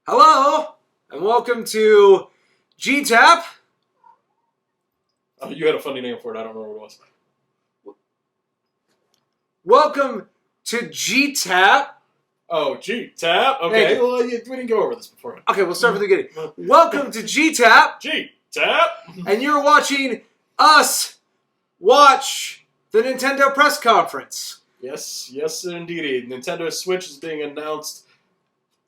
Hello, and welcome to GTAP. You had a funny name for it. I don't know what it was. Welcome to GTAP. Oh, GTAP. Okay. Well, we didn't go over this before. Okay, we'll start from the beginning. Welcome to GTAP. GTAP. And you're watching us watch the Nintendo press conference. Yes, indeed. Nintendo Switch is being announced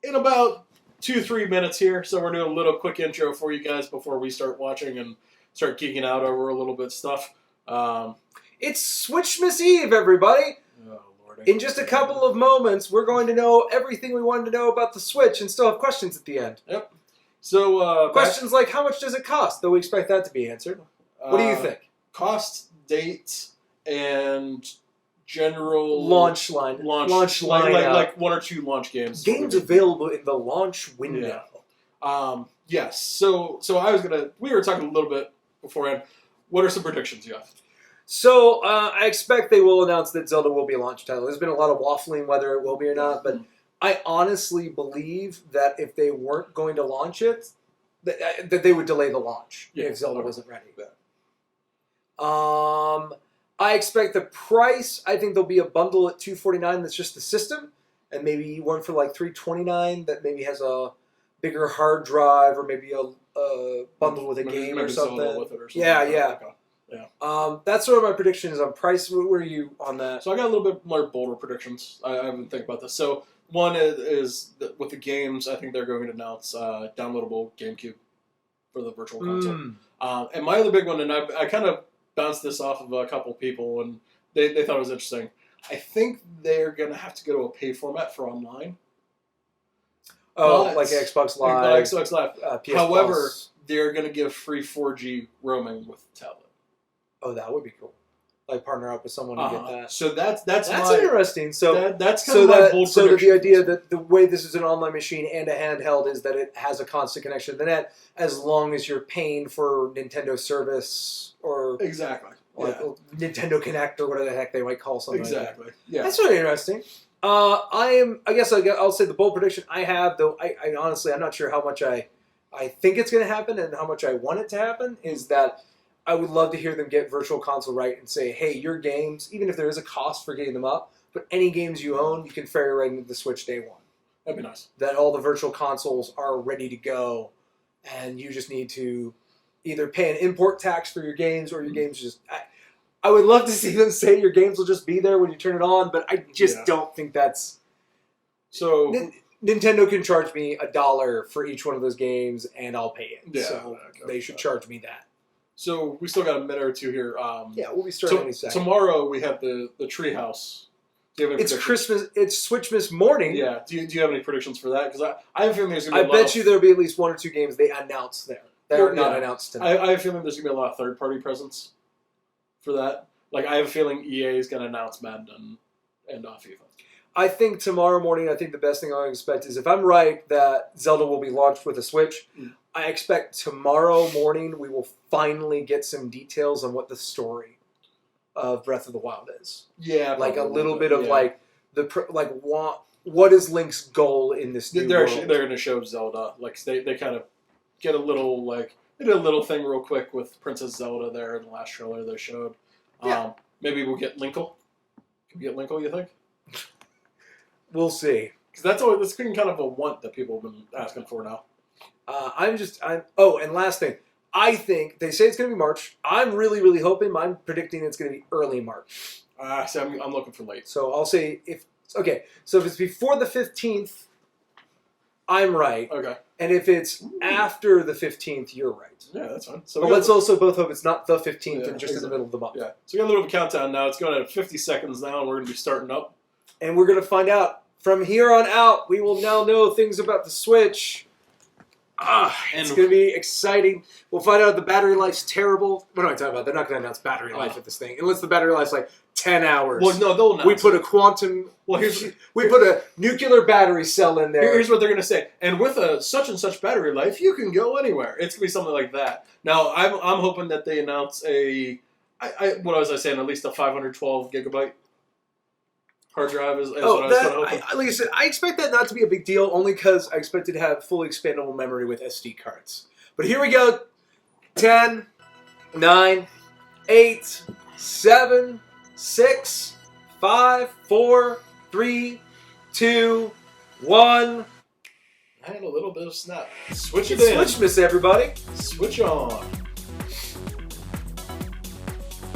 in about 2-3 minutes here, so we're doing a little quick intro for you guys before we start watching and start geeking out over a little bit of stuff. It's Switchmas Eve, everybody. Oh, Lord. In just a couple of moments, we're going to know everything we wanted to know about the Switch and still have questions at the end. Yep. So, questions like, how much does it cost? Though we expect that to be answered. What do you think? Cost, date, and general Launch line. Like 1 or 2 launch games. Games available in the launch window. Yeah. Yes. So we were talking a little bit beforehand. What are some predictions you have? So I expect they will announce that Zelda will be a launch title. There's been a lot of waffling whether it will be or not, but I honestly believe that if they weren't going to launch it, that they would delay the launch if Zelda wasn't ready. Yeah. I expect the price. I think there'll be a bundle at $249 that's just the system, and maybe one for like $329 that maybe has a bigger hard drive or maybe a bundle with a game or something. With it or something. Yeah. Yeah. That's sort of my predictions on price. Where are you on that? So I got a little bit more bolder predictions. I haven't think about this. So one is that with the games, I think they're going to announce downloadable GameCube for the Virtual Console. And my other big one, and I kind of bounced this off of a couple people, and they thought it was interesting. I think they're going to have to go to a pay format for online. Like Xbox Live. Like Xbox Live. PS However, Plus. they're going to give free 4G roaming with the tablet. Oh, that would be cool. Like partner up with someone to get that. So that's interesting. So that's kind of my bold so prediction. the idea that the way this is an online machine and a handheld is that it has a constant connection to the net as long as you're paying for Nintendo service or exactly Nintendo Connect or whatever the heck they might call something. Exactly. Like that. Yeah. That's really interesting. I'll say the bold prediction I have, though I honestly I'm not sure how much I think it's going to happen and how much I want it to happen, is that I would love to hear them get Virtual Console right and say, hey, your games, even if there is a cost for getting them up, but any games you own, you can ferry right into the Switch day one. That'd be nice. That all the Virtual Consoles are ready to go, and you just need to either pay an import tax for your games or your games just... I would love to see them say your games will just be there when you turn it on, but I just don't think that's... So... Nintendo can charge me $1 for each one of those games, and I'll pay it. Yeah, so they should charge me that. So we still got a minute or two here. We'll be starting any second. Tomorrow we have the Treehouse. Do you have any predictions? Christmas. It's Switchmas morning. Yeah. Do you have any predictions for that? Because I have a feeling there's going to be I bet you there'll be at least 1 or 2 games they announced there. They're not announced tonight. I have a feeling there's going to be a lot of third-party presence for that. Like, I have a feeling EA is going to announce Madden and FIFA. I think tomorrow morning, I think the best thing I expect is if I'm right that Zelda will be launched with a Switch, I expect tomorrow morning we will finally get some details on what the story of Breath of the Wild is. Yeah, like a little bit of what is Link's goal in this new world? They're going to show Zelda. Like they kind of get a little they did a little thing real quick with Princess Zelda there in the last trailer they showed. Maybe we'll get Linkle. Can we get Linkle? You think? We'll see. Because that's been kind of a want that people have been asking for now. And last thing. I think, they say it's going to be March. I'm really, really hoping, I'm predicting it's going to be early March. So I'm looking for late. So I'll say, if it's before the 15th, I'm right. Okay. And if it's after the 15th, you're right. Yeah, that's fine. So but let's also both hope it's not the 15th and just in the middle of the month. Yeah. So we got a little bit of a countdown now. It's going at 50 seconds now, and we're going to be starting up. And we're going to find out. From here on out, we will now know things about the Switch. It's going to be exciting. We'll find out if the battery life's terrible. What am I talking about? They're not going to announce battery life with this thing. Unless the battery life's like 10 hours. Well, no, they'll announce We put a quantum... we put a nuclear battery cell in there. Here's what they're going to say. And with a such and such battery life, you can go anywhere. It's going to be something like that. Now, I'm hoping that they announce what was I saying? At least a 512 gigabyte hard drive is what I Oh, was kind of hoping. like I said, I expect that not to be a big deal, only because I expect it to have fully expandable memory with SD cards. But here we go. 10, 9, 8, 7, 6, 5, 4, 3, 2, 1. I had a little bit of snap. Switch it It's in. Switchmas, everybody. Switch on.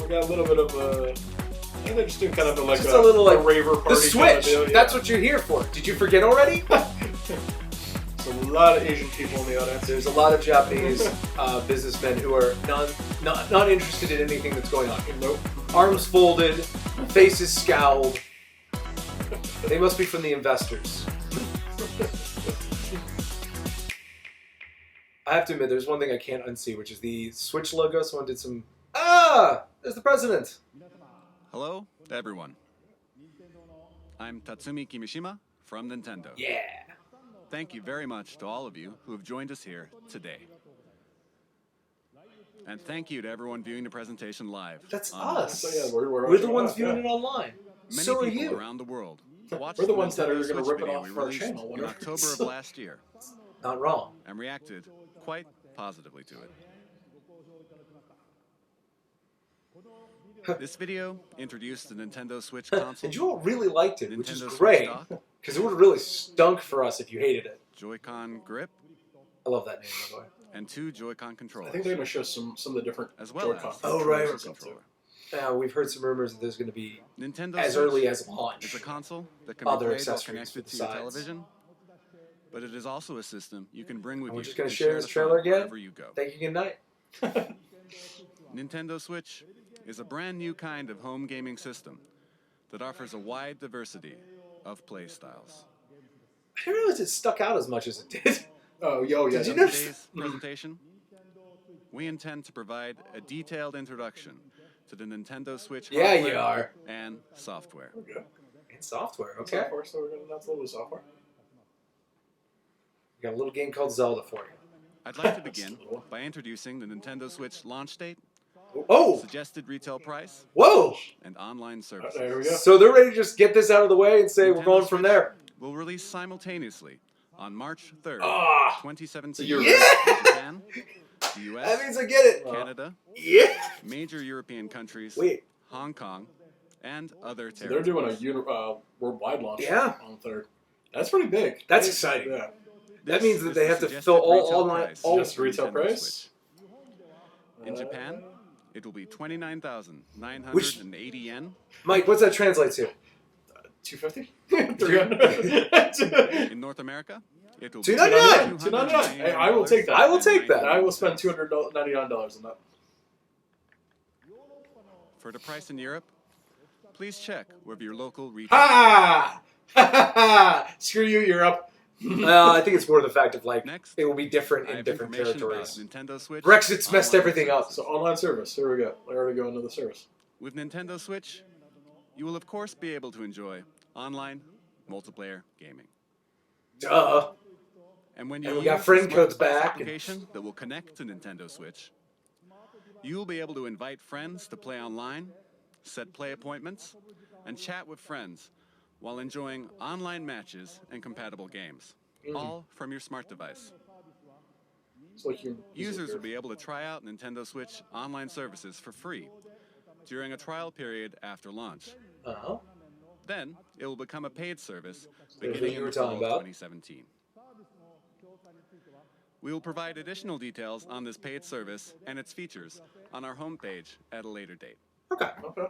We got a little bit of a. I think they're just doing kind of like Just a little, like, raver party. The Switch. Kind of deal, yeah. That's what you're here for. Did you forget already? There's a lot of Asian people in the audience. There's a lot of Japanese businessmen who are not interested in anything that's going on. Nope. Arms folded, faces scowled. They must be from the investors. I have to admit, there's one thing I can't unsee, which is the Switch logo. Someone did some... There's the president. Hello to everyone. I'm Tatsumi Kimishima from Nintendo. Yeah. Thank you very much to all of you who have joined us here today. And thank you to everyone viewing the presentation live. That's online. us. So yeah, we're We're the ones viewing yeah. it online. Many So are people you. around the world watched We're the ones that are Nintendo gonna Switch rip it video off we for our released channel, in whatever. October of last year Not wrong. and reacted quite positively to it. This video introduced the Nintendo Switch console, And you all really liked it, which is Nintendo Switch great. dock, Because it would have really stunk for us if you hated it. Joy-Con grip, I love that name, by the way. and 2 Joy-Con I controllers, think they're going to show some of the different as well Joy-Con as Oh, the right. Joy-Con controller. We've heard some rumors that there's going to be Nintendo as Switch early as is launch. a console that can Other be played while accessories connected with to your sides. television, but it is also a system you can bring with And we're you just gonna to share this the fun trailer again? wherever you go. Thank you, good night. Nintendo Switch is a brand new kind of home gaming system that offers a wide diversity of play styles. I didn't realize it stuck out as much as it did. Oh, yeah. Did you In know- today's presentation, we intend to provide a detailed introduction to the Nintendo Switch Yeah, hardware you are. and software. Okay. And software, okay. Software, so we're going to announce a little software. We got a little game called Zelda for you. I'd like to begin by introducing the Nintendo Switch launch date, Oh! suggested retail price, Whoa! and online services. There we go. So they're ready to just get this out of the way and say we're Nintendo going from Switch there. will release simultaneously on March 3rd, Ah! 2017 you're in right. Japan, the US, That means I get it. Canada, Yeah! major European countries, Wait. Hong Kong, and other So they're territories. doing a worldwide launch Yeah. on the 3rd. That's pretty big. That's exciting. Yeah. That This means that is they the have to suggested fill all retail online... price all Just for retail Nintendo price? Switch. In Japan, it will be 29,980 yen. Mike, what's that translate to? 250? 300? In North America, it will be $299. $299. Hey, I will take that. I will take that. I will spend $299 on that. For the price in Europe, please check with your local retailer. Ha! Ha ha! Screw you, Europe. I think it's more the fact of, like, Next, it will be different I in have different information about territories. Nintendo Switch. Brexit's messed online everything up. services. So online service. Here we go. We're already going to the service. With Nintendo Switch, you will of course be able to enjoy online multiplayer gaming. Duh. And when you And we got use friend the Smart codes Device back. application that will connect to Nintendo Switch, you will be able to invite friends to play online, set play appointments, and chat with friends while enjoying online matches and compatible games, all from your smart device. So like you Users will be able to try out Nintendo Switch online services for free during a trial period after launch. Uh-huh. Then, it will become a paid service Everything beginning you in were the fall talking of about. 2017. We will provide additional details on this paid service and its features on our homepage at a later date. Okay. Okay.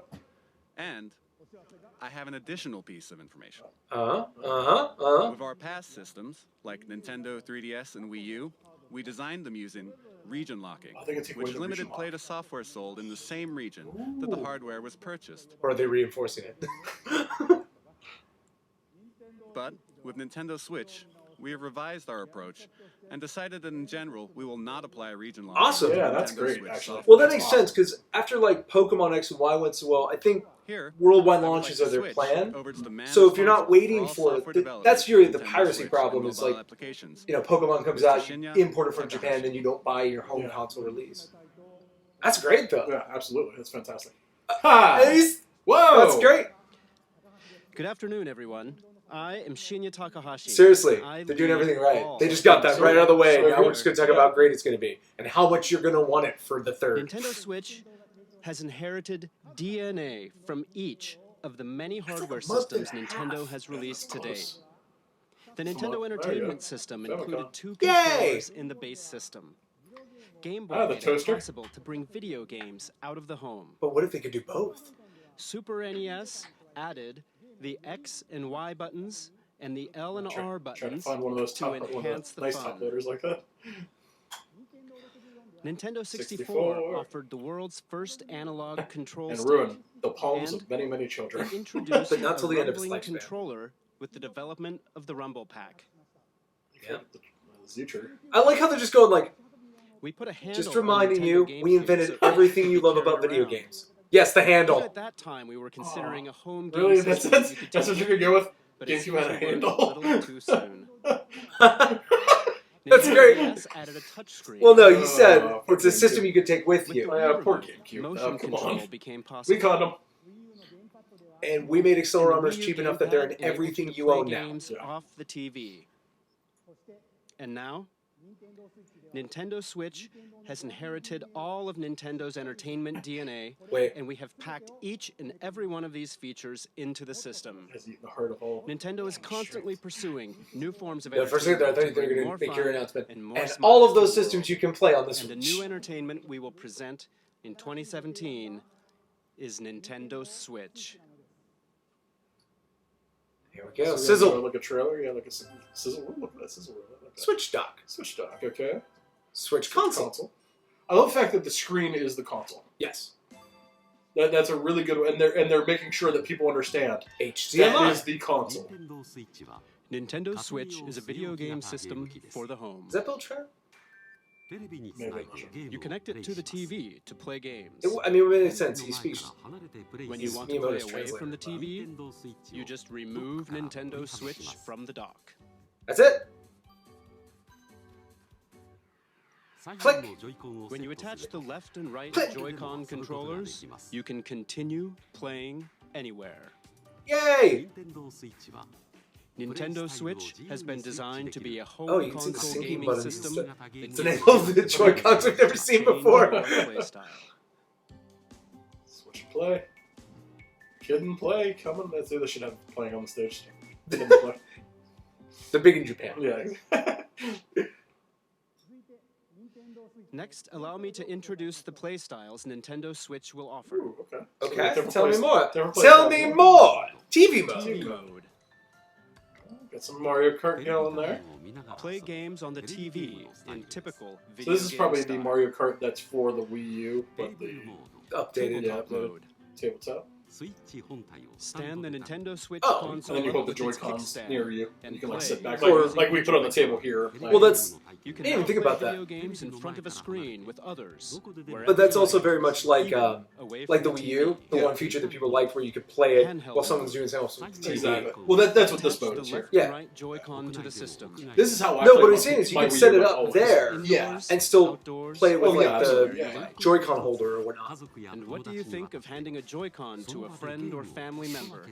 And I have an additional piece of information. With our past systems, like Nintendo 3DS and Wii U, we designed them using region locking, I think it's which region limited lock. play to software sold in the same region that the hardware was purchased. Or are they reinforcing it? But with Nintendo Switch, we have revised our approach and decided that in general, we will not apply region locking. Awesome. to Yeah, that's Nintendo great, Switch actually. software. Well, that That's makes awesome. sense, because after, like, Pokemon X and Y went so well, I think Here, worldwide I would launches like are to their switch plan. over to the man So if you're not responsible waiting all for software it, development that's for really the Nintendo piracy Switch problem, and is mobile like, applications. you know, Pokemon comes Mr. out, you Shinya, import it from Takahashi. Japan, then you don't buy your home Yeah. console release. That's great, though. Yeah, absolutely. That's fantastic. Ha! At least Whoa! that's great. Good afternoon, everyone. I am Shinya Takahashi. Seriously, I they're doing lead everything right. all They just got that right out of the way. So Now we're good. just going to talk Yeah. about how great it's going to be and how much you're going to want it for the third. Nintendo Switch has inherited DNA from each of the many hardware a month and systems a Nintendo half. has released to date. Close. The There you Nintendo go. Entertainment System Famicom. included 2 Yay! controllers in the base system. Game Boy the made it toaster. possible to bring video games out of the home. But what if they could do both? Super NES added the X and Y buttons and the L and R Trying to buttons find one of those to top, one of enhance the the nice fun. top loaders like that. Nintendo 64 64 offered the world's first analog control And stick ruin the palms And- of many, many children. and introduced But not till a the end of its rumbling lifespan. controller with the development of the Rumble Pack. Yeah. The Z-trigger. I like how they're just going like, We put a handle just on reminding Nintendo you, GameCube we invented so it everything could you be love carried about video around. games. Yes, the Even handle. at that time, we were considering a home game Really? That's, system that's, you could that's take what you're going to go with? but it GameCube had a seems we were handle. a little too soon. That's Nintendo great. DS added a touchscreen. Well, no, you said poor it's a system GameCube. you could take with With you. the Oh, yeah, Wii poor remote, GameCube. motion Oh, come control on. became possible. We caught him. And we made And the accelerometers Wii U cheap enough that they're in gamepad enabled everything you to you play own now. games Yeah. off the TV. And now, Nintendo Switch has inherited all of Nintendo's entertainment DNA, Wait, and we have packed each and every one of these features into the system. Has eaten the heart of all. Nintendo is constantly pursuing new forms of yeah, for a second there, I entertainment thought they were bring going more to make fun your announcement. and more And smiles all of to those the systems world. you can play on the And the Switch. new entertainment we will present in 2017 is Nintendo Switch. Here we go. So Sizzle. Like a trailer? Yeah, like a sizzle. Look at that sizzle. Like that. Switch dock. Switch dock, okay. Switch console. I love the fact that the screen is the console. Yes. That's a really good one, and they're making sure that people understand that HDMI. is the console. Nintendo Switch is a video game system for the home. Is that Bill Trent? You connect it to the TV to play games. I mean, it makes sense. He speaks. When you He's want to play Miyamoto's away translator. from the TV, you just remove Nintendo Switch from the dock. That's it. Click. When you attach the left and right Click. Joy-Con controllers, you can continue playing anywhere. Yay! Nintendo Switch has been designed to be a home Oh, you can see the console syncing gaming buttons. system. It's that It's gives an you angle of the Joy-Cons we've never seen change before. your playstyle. Switch play. Kid and play coming. That's they should have playing on the stage. Kid and play. They're big in Japan. Yeah. Next, allow me to introduce the playstyles Nintendo Switch will offer. Ooh, okay. Okay, different tell me plays- more. different plays Tell out me there. more. TV mode. TV mode. Got some Mario Kart going there. Play games on the TV in typical So video this is game probably style. the Mario Kart that's for the Wii U, but the Updated. Yeah, Tabletop the- mode. tabletop. Stand the Nintendo Switch Oh, console And then you hold the with its Joy-Cons kickstand near you, and and you can like play sit back, Or- like we put on the table here. Like, Well, that's. You can I didn't even now think play about that. video games in front of a screen with others. But that's wherever also you very are, much like even away the from Wii U, the Yeah. one feature that people liked where you could play it Handheld while someone's mode. doing something else with the TV. exactly. Well, that's what this Attach mode the is here. left Yeah. and right Joy-Con to the system. This is how I No, play what my- I'm saying is you my can Wii set U it up always. there Yeah. and still outdoors, play it with Well, like yeah, the absolutely, yeah. Joy-Con holder or whatnot. And what do you think of handing a Joy-Con to a friend or family member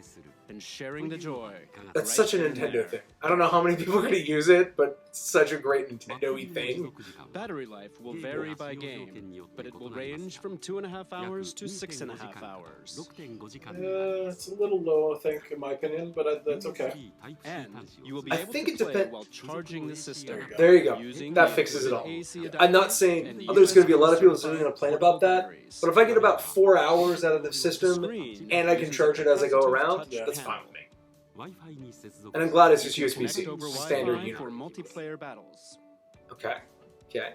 and sharing the joy? That's right such a then and Nintendo there? thing. I don't know how many people are going to use it, but it's such a great Nintendo-y thing. Battery life will vary by game, but it will range from 2.5 hours to 6.5 hours. It's a little low, I think, in my opinion, but that's okay. And you will be I able think to it play depend- while charging the system. There you go. using That the fixes it all. AC I'm not adapter saying and there's going to be a lot of people USB that are going to complain portable about that, batteries. but if I get about 4 hours out of the system Screen and I can uses charge a it as I go capacitive around, touch that's panel. fine with me. And I'm glad it's just Connect USB-C, over standard Wi-Fi unit. for multiplayer battles. Okay. Okay.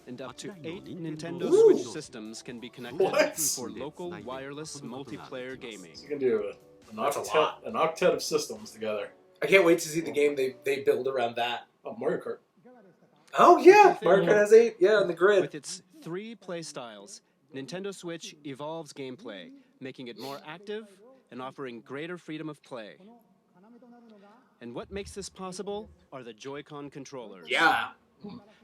And up to 8 Nintendo Ooh. Switch systems can be connected What? for local wireless multiplayer gaming. You can do That's a lot. an octet of systems together. I can't wait to see the game they build around that. Oh, Mario Kart. Oh yeah, Mario Kart has 8. Yeah, on the grid. With its 3 playstyles, Nintendo Switch evolves gameplay, making it more active and offering greater freedom of play. And what makes this possible are the Joy-Con controllers. Yeah.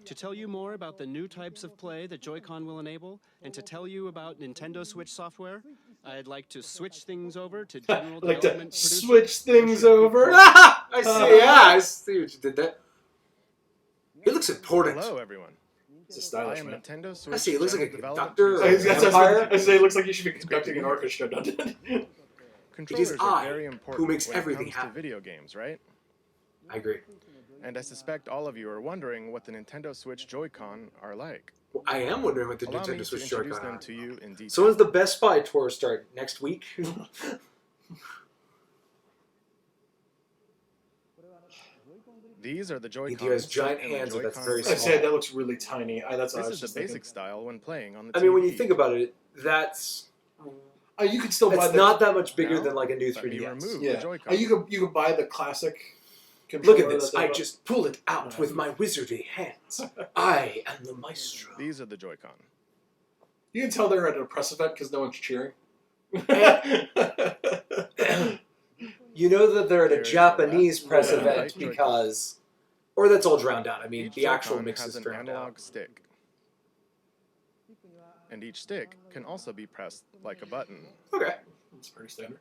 To tell you more about the new types of play that Joy-Con will enable, and to tell you about Nintendo Switch software, I'd like to switch things over to general I like to development producer. switch things over. I see. Yeah, I see what you did there. It looks important. Hello, everyone. It's a I stylish am man. Nintendo Switch. I see. It looks like a General conductor or Development a Producer. vampire. I say it looks like you should be great to conducting be an here. orchestra, doesn't it? Controllers It is are I very who important makes when it everything comes happen. to video games, right? I agree. And I suspect all of you are wondering what the Nintendo Switch Joy-Con are like. Well, I am wondering what the Allow me Nintendo to Switch introduce Joy-Con them are. to you in detail. So when's the Best Buy tour start? Next week? These are the Joy-Cons. He has giant set in the hands, but that's Joy-Con very I small. system. say that looks really tiny. That's what I This was is the just thinking. basic style when playing on the I mean, when you TV. think about it, that's You could still buy it's the. not that much bigger Now, than like a new let me 3DS. remove the Yeah. Joy-Con. You could buy the classic. Controller Look at this. that they I bought. just pull it out with my wizardy hands. I am the maestro. These are the Joy-Con. You can tell they're at a press event because no one's cheering. You know that they're at a There's Japanese the press yeah, event right Joy-Con. because, or that's all drowned out. I mean, Each the actual Joy-Con mix has is an drowned analog out. stick. And each stick can also be pressed like a button. Okay. It's pretty standard.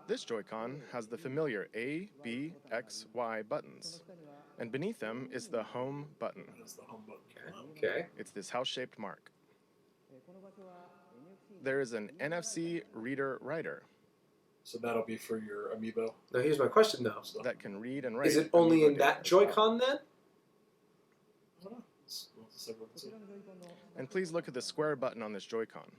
This Joy-Con has the familiar A, B, X, Y buttons. And beneath them is the home button. That's the home button. Okay. It's this house-shaped mark. There is an NFC reader writer So that'll be for your amiibo. Now here's my question though: stuff. that can read and write. is it only amiibo in data that as well. Joy-Con then? I don't know. We'll see what it's- And please look at the square button on this Joy-Con.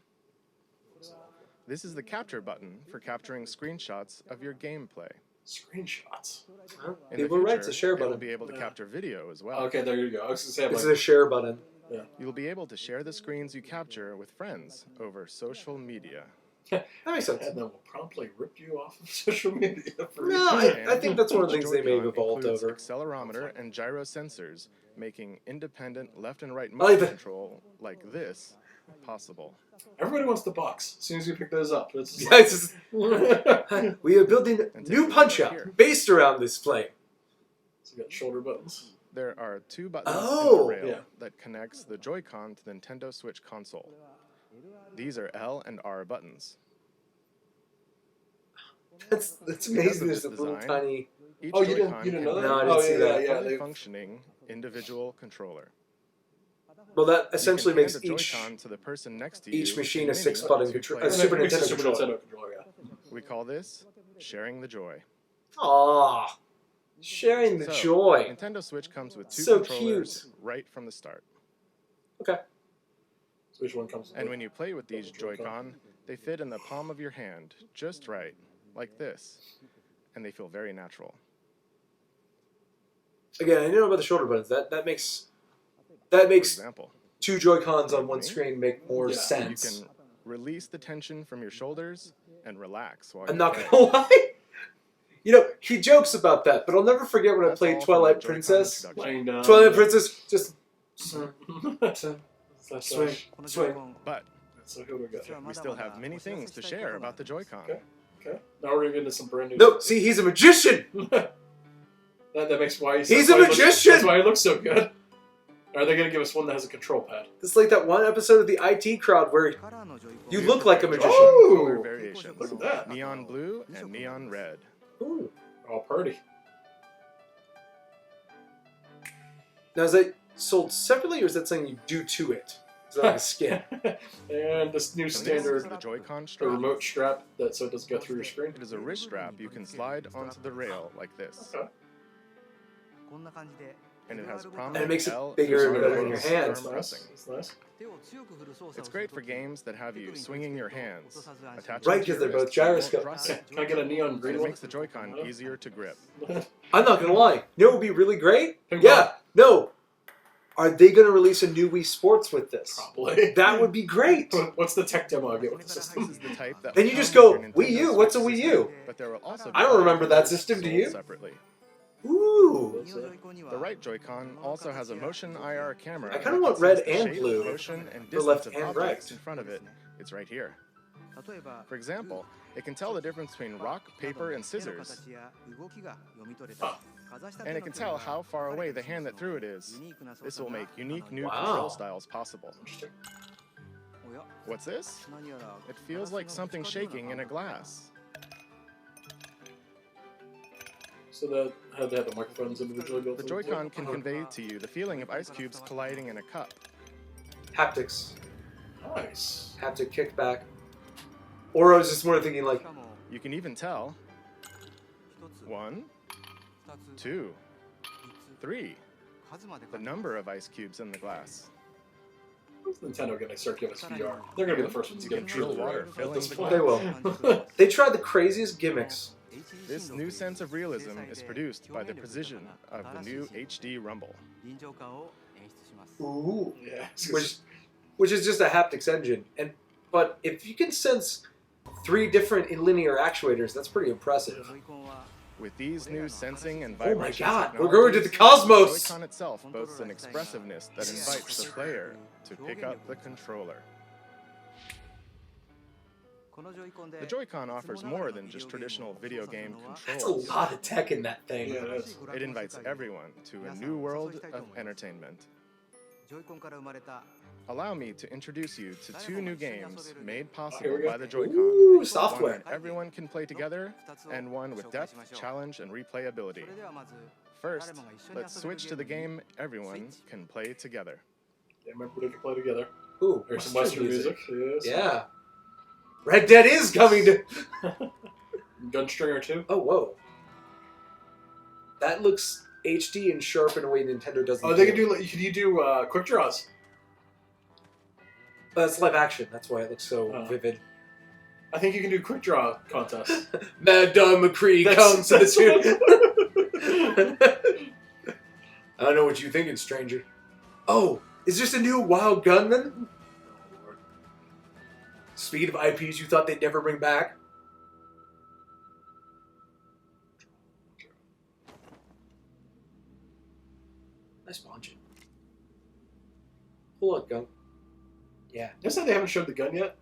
This is the capture button for capturing screenshots of your gameplay. Screenshots. Huh? In the People right, future, it's a share you'll button. be able to Yeah. capture video as well. Okay, there you go. I was gonna say, I'm This is like, a share button. You'll be able to share the screens you capture with friends over social media. That makes sense. and then we'll promptly rip you off of social media for No, I think that's one of the Each things they may have Joy-Con evolved includes over. accelerometer and gyro sensors, making independent left and right I like motion the- control like this possible. Everybody wants the box as soon as you pick those up. It's just Yeah, it's just- so we are building And new take a punch look out here. based around this flame. you got shoulder buttons. There are two buttons in Oh. the rail Yeah. that connects the Joy-Con to the Nintendo Switch console. These are L and R buttons. That's Because amazing. of There's this a little design, tiny. Each Oh, you Joy-Con didn't know can that? No, I be didn't oh, see yeah, that. yeah. fully They, functioning individual controller. Well, that You can essentially hand makes the each Joy-Con to the person next to you each machine a in menu 6-button to control- play a with. Super It's a Nintendo Super controller. Nintendo controller, yeah. We call this sharing the joy. Aw, sharing the So, joy. Nintendo Switch comes with two So controllers right from the start. Okay. So which one comes? And when you play with these Joy-Con. Joy-Con, they fit in the palm of your hand, just right, like this. And they feel very natural. Again, I know about the shoulder buttons. That makes For example, two Joy-Cons on one screen make more Yeah. you sense. can release the tension from your shoulders and relax while I'm you not play. gonna lie. You know, he jokes about that, but I'll never forget when I That's played all from Twilight the Joy-Con Princess. introduction. Laying down. Twilight Princess just Swing. swing. But So here we go. we still have many things to share about the Joy-Con. Okay. Okay. Now we're gonna get into some brand new. No, stuff. see, he's a magician. that makes why He's that's a why he looks- magician! That's why he looks so good. Are they gonna give us one that has a control pad? It's like that one episode of the IT Crowd where you look like a magician. Oh! Color variations. Look at that. Neon blue and neon red. Ooh. Oh, party. Now, is that sold separately, or is that something you do to it? Is that like a skin? And this new And this is standard the Joy-Con the strap. remote strap that so it doesn't go through your screen. It is a wrist strap you can slide onto the rail like this. Okay. And it has And prominent it makes it L bigger and and better in your R hands. firm Nice. pressing. It's nice. It's great for games that have you swinging your hands. Attach Right, them to 'cause they're your both wrist so you won't gyroscopes. drop Can it. I get a neon And green it one? makes the Joy-Con easier to grip. I'm not gonna lie. You know what would be really great? Ping Yeah, no. Are they gonna release a new Wii Sports with this? Probably. That would be great. What's the tech demo I get with the This system? is the type that Then will you just come go, with your Wii Nintendo U, what's a Switch Wii system, U? But there will also be I don't remember that controllers system, do sold you? Separately. Ooh. The right Joy-Con also has a motion IR camera. I kinda that want can red sense the and shape, blue motion, and for distance left of and objects right. in front of it. It's right here. For example, it can tell the difference between rock, paper, and scissors. And it can tell how far away the hand that threw it is. This will make unique new Wow. control styles possible. Interesting. What's this? It feels like something shaking in a glass. So that had to have the microphones individually built The in? Joy-Con can convey to you the feeling of ice cubes colliding in a cup. Haptics. Nice. Haptic kickback. Or I was just more thinking like, You can even tell 1, 2, 3, the number of ice cubes in the glass. When's Nintendo going to start giving us VR? They're going to be the first ones to You get can feel truly water right at filling this the point. they will. They tried the craziest gimmicks. This new sense of realism is produced by the precision of the new HD Rumble. Ooh. Yeah. Which is just a haptics engine. But if you can sense 3 different linear actuators, that's pretty impressive. With these new sensing and Oh my vibration god, we're going to the technologies, cosmos! Joy-Con itself boasts an expressiveness that invites the player to pick up the controller. The Joy-Con offers more than just traditional video game That's a controls. lot of tech in that thing. Yeah, it is. It invites everyone to a new world of entertainment. Allow me to introduce you to 2 new games made Here possible we go. by the Joy-Con. Ooh, One software. that everyone can play together, and one with depth, challenge, and replayability. First, let's switch to the game everyone can play together. Yeah, remember they can play together. Ooh, There's some Western music. Yes. Yeah. Red Dead is coming to... Gunstringer 2. Oh, whoa. That looks HD and sharp in a way Nintendo doesn't Oh, they can do. Can you do quick draws? But it's live action, that's why it looks so Oh. vivid. I think you can do quick draw contests. Mad Dog McCree comes to the tune. I don't know what you're thinking, stranger. Oh, is this a new Wild Gunman? Speed of IPs you thought they'd never bring back? Nice punch. Pull up, gun. Yeah, You said they haven't showed the gun yet.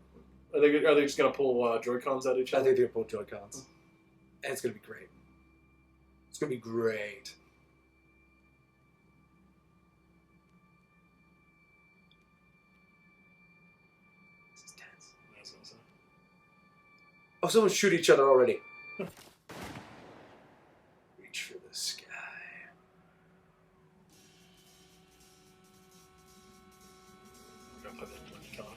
Are they just gonna pull Joy-Cons at each I other? think they're both Joy-Cons. And it's gonna be great. It's gonna be great. This is tense. That's what I'm saying. Oh, someone shoot each other already. Reach for the sky. I'm gonna put that in the car.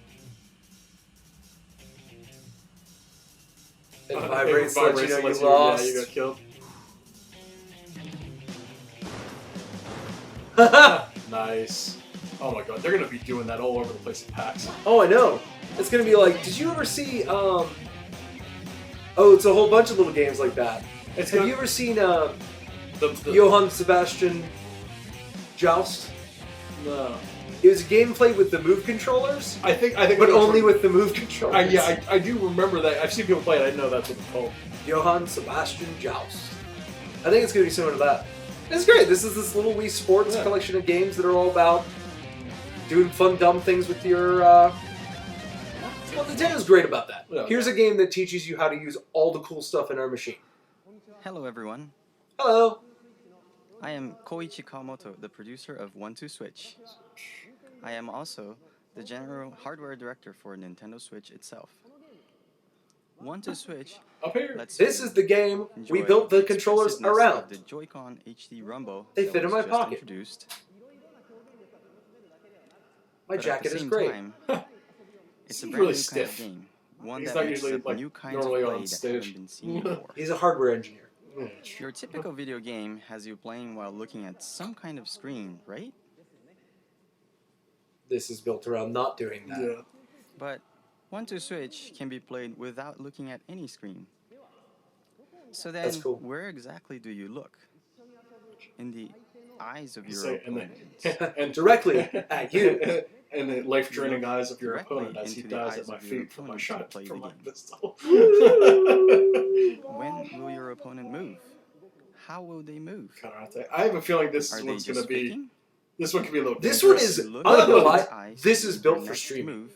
It vibrates, so that you know lets you lost. Yeah, you got killed. Nice. Oh my god, they're gonna be doing that all over the place at PAX. Oh, I know. It's gonna be like, did you ever see, oh, it's a whole bunch of little games like that. Have you ever seen, The Johann Sebastian Joust? No. It was a game played with the Move controllers, I think. but only with the Move controllers. I do remember that. I've seen people play it. I didn't know that's what it's called. Johann Sebastian Joust. I think it's gonna be similar to that. It's great. This is this little Wii Sports collection of games that are all about doing fun, dumb things with your. Well, Nintendo's great about that. Yeah. Here's a game that teaches you how to use all the cool stuff in our machine. Hello everyone, Hello. I am Koichi Kawamoto, the producer of 1-2 Switch. I am also the general hardware director for Nintendo Switch itself. 1-2 Switch Up here. lets This you is the game we enjoy built the the controllers expressiveness around. of the Joy-Con HD Rumble They that fit in was my just pocket. introduced. My But at jacket the is same great. time, it's a Seems brand really new stiff. kind of game. One He's that not makes usually, up like, new kinds normally of on play that stage. haven't been seen before. He's a hardware engineer. Your typical video game has you playing while looking at some kind of screen, right? This is built around not doing that. Yeah. But 1-2 Switch can be played without looking at any screen. So then, That's cool. where exactly do you look? In the eyes of your Say, opponent. and Directly at you. And the life-draining eyes of your Directly opponent as he into the dies eyes at my of your feet from my opponent shot to play from the my game. pistol. When will your opponent move? How will they move? Karate. I have a feeling this Are they one's gonna just be. faking? This one could be a little. This one dangerous. is, You I'm look not gonna into lie, his eyes this to is see built their for next streaming. move.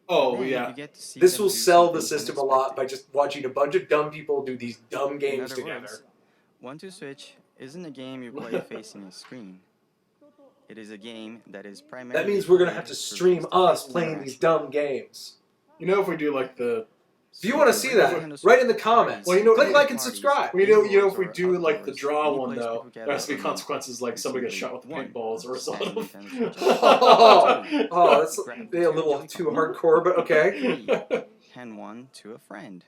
Oh Then yeah. you get to see This them will do sell the something system a lot by unexpected. just watching a bunch of dumb people do these dumb In games other together. words, 1-2 Switch isn't a game you play facing a screen. It is a game that is primarily. That means we're gonna have to created for stream face-to-face us playing these interaction. dumb games. You know, if we do like the If you want to see that, write in the comments. Well, you know- Click like and subscribe. well, you know, if we do like the draw one though, there has to be consequences like somebody gets shot with paintball as a result of. Oh, that's a little too hardcore, but okay. Hand one to a friend.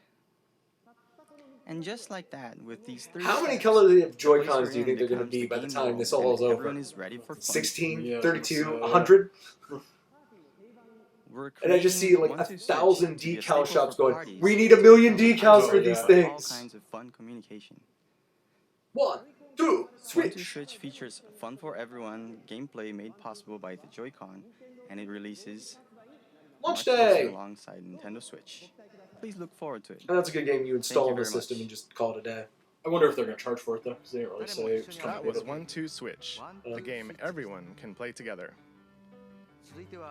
And just like that, with these three. How many steps, colors of the Joy-Cons do you player think they're going to becomes be the by the game time world, this all and is over? everyone is ready for fun. 16, Yeah, 32, so- 100? We're And I just see creating like One Two Switch 1,000 to be a decal staple shops for going, parties. we need 1,000,000 decals Oh, for yeah. these All things. kinds of fun communication. 1, 2, One Two switch. Switch features fun for everyone gameplay made possible by the Joy-Con, and it releases Launch much later day. alongside Nintendo Switch. Please look forward to it. And that's a good game you install you on the very system much. and just call it a day. I wonder if they're going to charge for it though, because they didn't really say it was That coming. was 1-2 Switch, the game everyone can play together.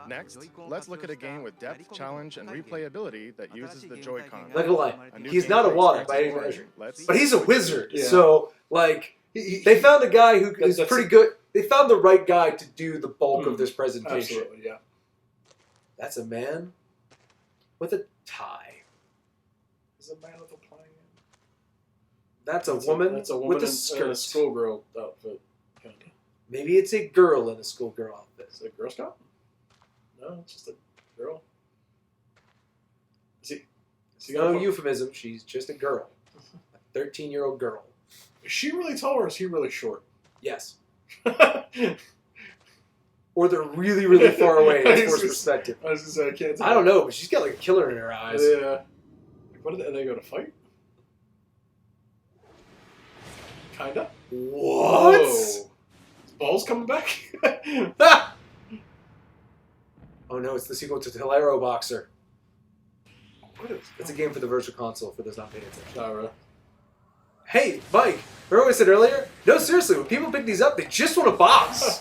Next, let's look at a game with depth, challenge, and replayability that uses the Joy-Con. Not gonna lie, A new he's not a gameplay wada by any experience. measure. Let's But he's a switch wizard, Yeah. so like they found a guy who is That's- pretty good. They found the right guy to do the bulk of this presentation. Absolutely, yeah. That's a man with a tie. Is a man with a plan? That's a woman That's a woman with a in a skirt. schoolgirl outfit. Kind of. Maybe it's a girl in a schoolgirl outfit. Is it a Girl Scout? No, it's just a girl. Is he got No a- euphemism. She's just a girl, a 13-year-old girl. Is she really tall or is he really short? Yes, I or they're really, really far away. It's I was forced just- perspective. was gonna say, I can't tell. I don't know, but she's got like a killer in her eyes. Yeah. What are they going to fight? Kinda. What? Whoa. Is Balls coming back? Ah! Oh no, it's the sequel to Hilaro Boxer. What is? It's a game for the Virtual Console for those not paying attention. All right. Hey, Mike, remember what I said earlier? No, seriously, when people pick these up, they just want to box.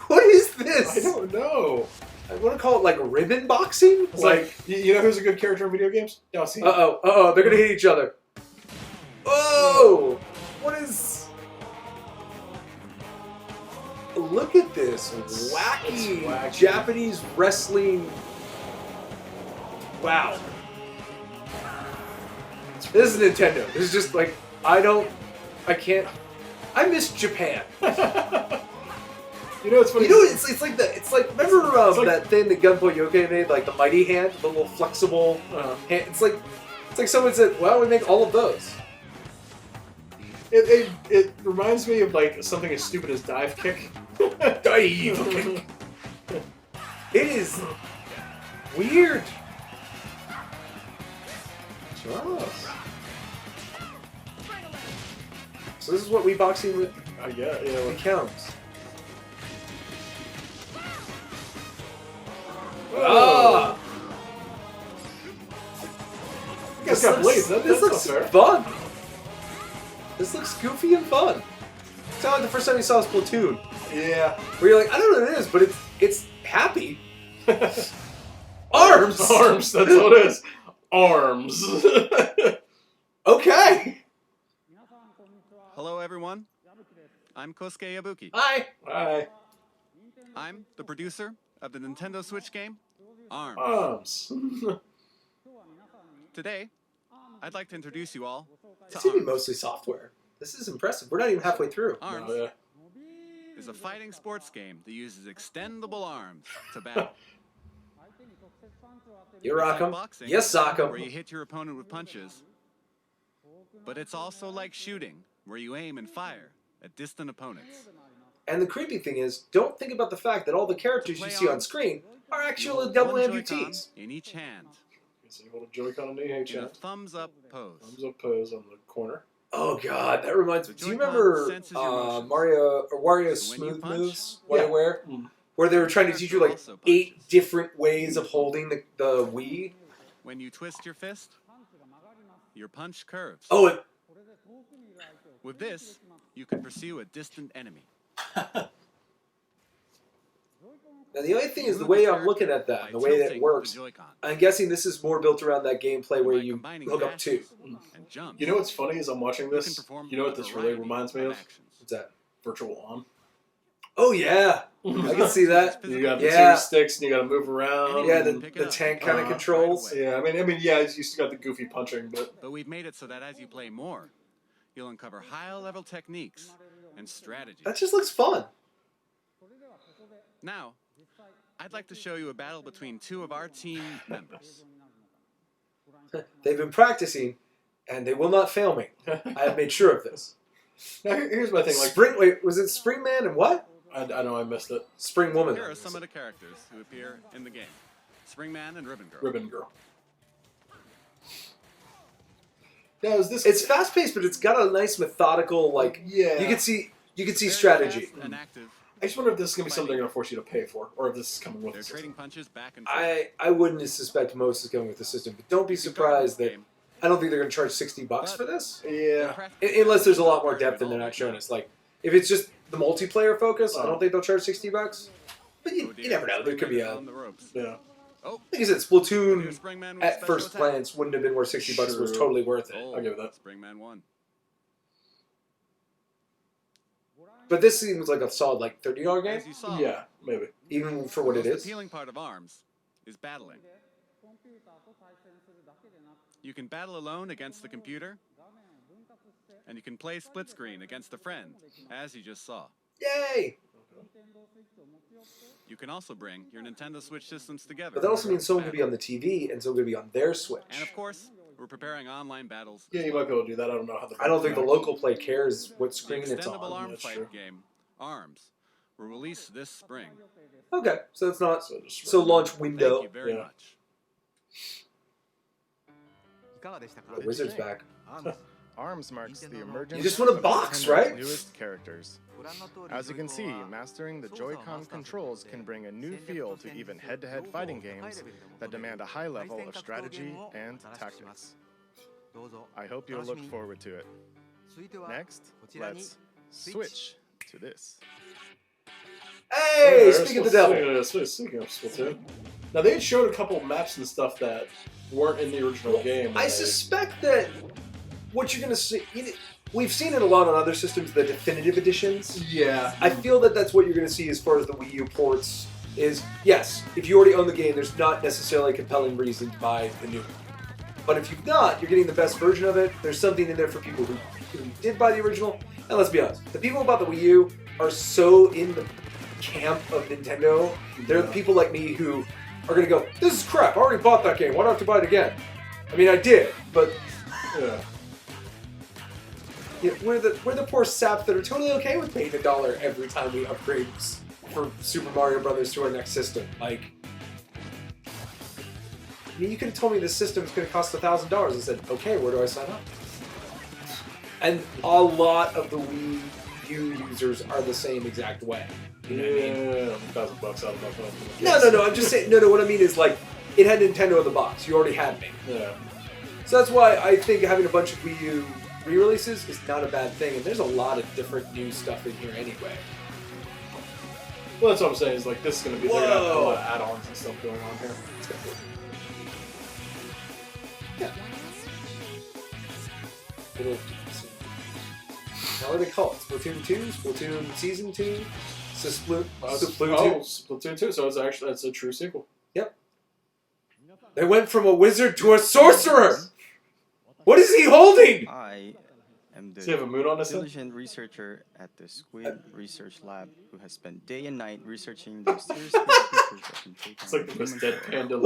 What is this? I don't know. I want to call it like ribbon boxing? It's like you know who's a good character in video games? Dossie. Uh-oh, they're going to hit each other. Oh! What is... Look at this wacky, it's wacky. Japanese wrestling... Wow. This is Nintendo. This is just like, I can't... I miss Japan. You know what's funny? You know, it's like remember It's like- that thing that Gunpei Yokai made, like the mighty hand, the little flexible hand. It's like someone said, "Well, we make all of those." It reminds me of like something as stupid as dive kick. Dive. It is weird. Gross. So this is what Wii boxing with Yeah. Like, counts. oh. You guys This got blades. looks, That's this not looks fair. fun. This looks goofy and fun. It's not like the first time you saw Splatoon, Yeah. where you're like, I don't know what it is, but it's happy. Arms. Arms. That's what it is. Arms. Okay. Hello, everyone. I'm Kosuke Yabuki. Hi. Hi. I'm the producer of the Nintendo Switch game, ARMS. Arms. Today, I'd like to introduce you all to It's even ARMS. mostly software. This is impressive. We're not even halfway through. ARMS Oh, yeah. is a fighting sports game that uses extendable arms to battle. You rock It's like 'em. boxing, Yes, sock 'em. where you hit your opponent with punches. But it's also like shooting, where you aim and fire at distant opponents. And the creepy thing is, don't think about the fact that all the characters you play see on Arms, screen are You actually hold double one Joy-Con amputees. in each hand, So you hold a Joy-Con in the in a chest. thumbs-up pose. Thumbs up pose on the corner. Oh god, that reminds me. The Do you Joy-Con remember senses your motions. Mario or Wario's So when you smooth punch, moves? yeah. WarioWare? Mm. Where they were trying to teach you like Also 8 punches. different ways of holding the Wii. When you twist your fist, your punch curves. Oh, it, With this, you can pursue a distant enemy. now the only thing is the way I'm looking at that, By the way that tilting it works. the Joy-Con. I'm guessing this is more built around that gameplay where By you combining hook up 2. dashes and jumps, You know what's funny is I'm watching you can this. perform You know what a this really variety reminds me of? actions. What's that? Virtual On. Oh yeah, I can see that. You got Yeah. the two sticks, and you got to move around. Yeah, and- the tank kind of controls. Yeah, I mean, yeah, you still got the goofy punching, but we've made it so that as you play more, you'll uncover high-level techniques and strategies. That just looks fun. Now, I'd like to show you a battle between two of our team members. They've been practicing, and they will not fail me. I have made sure of this. now here's my thing. Like, Wait, was it Spring Man and what? I know I missed it. Spring Woman. Here are some of the characters who appear in the game: Springman and Ribbon Girl. Ribbon Girl. Now is this? It's fast paced, but it's got a nice methodical like. Yeah. You can see Very strategy. fast and active. I just wonder if this is gonna be something they're gonna force you to pay for, or if this is coming with They're the trading system. punches back and forth. I wouldn't suspect most is going with the system, but don't be surprised that I don't think they're going to charge $60 for this, Yeah. unless there's a lot more depth than they're not showing us. Like if it's just the multiplayer focus, I don't think they'll charge $60. But you never know. There could be a. On the ropes. Yeah. Oh, Like I said, new Splatoon Springman with at special first attack. glance wouldn't have been worth $60. Was True. totally worth it. Oh, I'll give it that. Springman won. But this seems like a solid like $30 game, As you saw, Yeah, maybe. even for the what it most is. appealing part of ARMS is battling. You can battle alone against the computer, and you can play split screen against a friend, as you just saw. Yay! You can also bring your Nintendo Switch systems together. But that also means someone could be on the TV and someone could be on their Switch. And of course, we're preparing online battles. Yeah, you might be able to do that. I don't know how the. I don't think the local play cares what The screen it's extendable on. arm that's fight true. game, ARMS, will release this spring. Okay, so it's not So just so launch Thank window. you very Yeah. much. The Wizard's back. ARMS marks the emergence You just want a of box, Nintendo's right? newest characters. As you can see, mastering the Joy-Con controls can bring a new feel to even head-to-head fighting games that demand a high level of strategy and tactics. I hope you'll look forward to it. Next, let's switch to this. Hey, speaking of the devil. Speaking of Splatoon. Now, they had showed a couple maps and stuff that weren't in the original game. I suspect that what you're going to see, we've seen it a lot on other systems, the definitive editions. Yeah. I feel that that's what you're going to see as far as the Wii U ports is, yes, if you already own the game, there's not necessarily a compelling reason to buy the new one. But if you've not, you're getting the best version of it. There's something in there for people who did buy the original. And let's be honest, the people about the Wii U are so in the camp of Nintendo. They're the people like me who are going to go, this is crap, I already bought that game, why do I have to buy it again? I mean, I did, but Yeah. we're the poor saps that are totally okay with paying $1 every time we upgrade for Super Mario Brothers to our next system. Like, I mean, you could have told me this system is going to cost $1,000 and said, okay, where do I sign up? And a lot of the Wii U users are the same exact way. You know what I mean? Yeah, $1,000 out of my phone. No, I'm just saying, no, what I mean is, like, it had Nintendo in the box. You already had me. Yeah. So that's why I think having a bunch of Wii U re-releases is not a bad thing, and there's a lot of different new stuff in here anyway. Well, that's what I'm saying. Is like this is going to be they're gonna have a Whoa. lot of add-ons and stuff going on here. It's got yeah. Little, how do they call it? Splatoon 2? Splatoon Season 2? Splatoon Oh, Splatoon 2. So that's a true sequel. Yep. They went from a wizard to a sorcerer! What is he holding? I am Does he have a the mood on this thing? diligent researcher at the Squid Research Lab who has spent day and night researching the mysterious creatures that can take It's on like the the most human dead form. panda.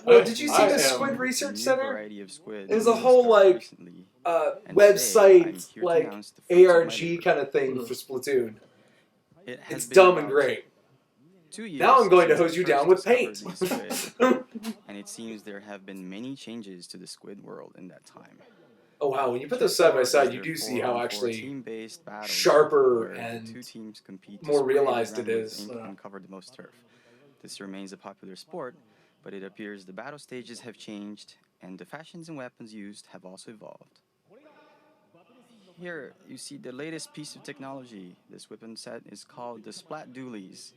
Well, did you see I the am- Squid A Research new Center? variety of squid It was a was whole, discovered like, recently, and today I'm Website, here to like, announce the fruits of my ARG labor. kind of thing for Splatoon. It has It's been dumb and about great. 2 years Now I'm going to since hose you we down first with paint. discovered these squid, and it seems there have been many changes to the squid world in that time. Oh wow, when you put those side by side, you There do are see 4 how on 4 actually team-based battles sharper where and two teams compete to more spray the realized it ground with is. ink and cover the most turf. This remains a popular sport, but it appears the battle stages have changed and the fashions and weapons used have also evolved. Here you see the latest piece of technology. This weapon set is called the Splat Dualies.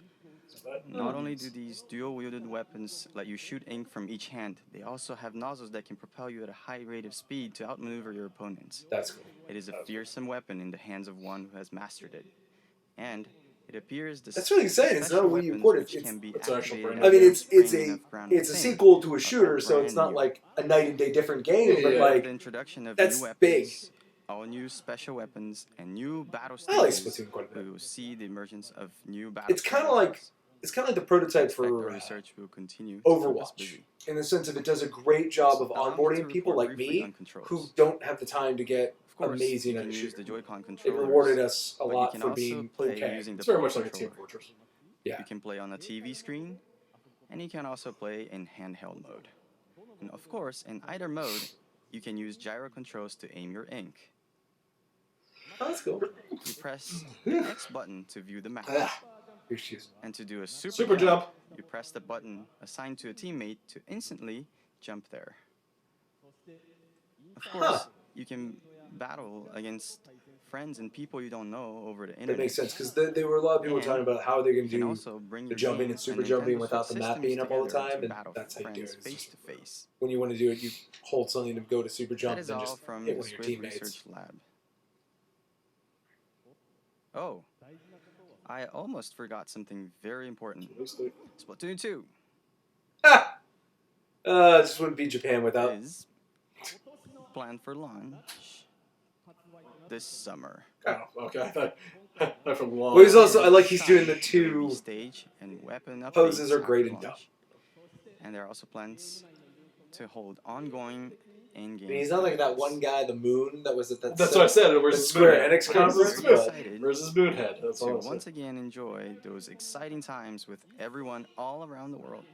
Not only do these dual-wielded weapons let you shoot ink from each hand, they also have nozzles that can propel you at a high rate of speed to outmaneuver your opponents. That's cool. It is a fearsome weapon in the hands of one who has mastered it. And It appears the That's really exciting. It's not a special Wii U weapons port. which can be It's actual activated brand I mean, during it's springing a of ground it's a thing sequel to a are shooter, so it's brand not new. like a night and day different game. Yeah, But yeah. like, the introduction of that's new weapons, big. all new special weapons, and new battle I like stages, Splatoon quite a bit. we will see the emergence of new battle. It's kind of like the prototype Expect the for research will continue to keep us Overwatch, busy. in the sense of it does a great job of Allow me to onboarding people report like briefly me on controls. who don't have the time to get Of course, amazing you at a can use the shooter. Joy-Con It controllers. rewarded us a but you lot can for also being play okay. using the It's very Pro much like a Team controller. Fortress. Yeah. You can play on a TV screen, and you can also play in handheld mode. And of course, in either mode, you can use gyro controls to aim your ink. Oh, that's cool. You press the X button to view the map. Ah, Excuse me. And to do a super jump. you press the button assigned to a teammate to instantly jump there. Of course, you can battle against friends and people you don't know over the internet. That makes sense because there were a lot of people And talking about how they're going You to can do also bring the your jumping game and super and jumping Nintendo without Switch the map systems being up all the together time, to and battle that's how you do friends it. face to face. When you want to do it, you hold something to go to super jump That and is all just from hit the one of your Squid teammates. Research Lab. Oh, I almost forgot something very important. Splatoon 2 Ha! This wouldn't be Japan without. is planned for launch this summer. Oh, okay. I thought from long. Well, he's also. I like he's doing the There will be two. stage and weapon updates poses are great after and dumb. launch. And there are also plans to hold ongoing in-game. I mean, he's not like that one guy, the Moon, that was at that. That's what I said. Where's the his Square Moonhead? Enix Where's conference, his but- Moonhead? Excited Where's his Moonhead? That's to all I'm saying. once again enjoy those exciting times with everyone all around the world.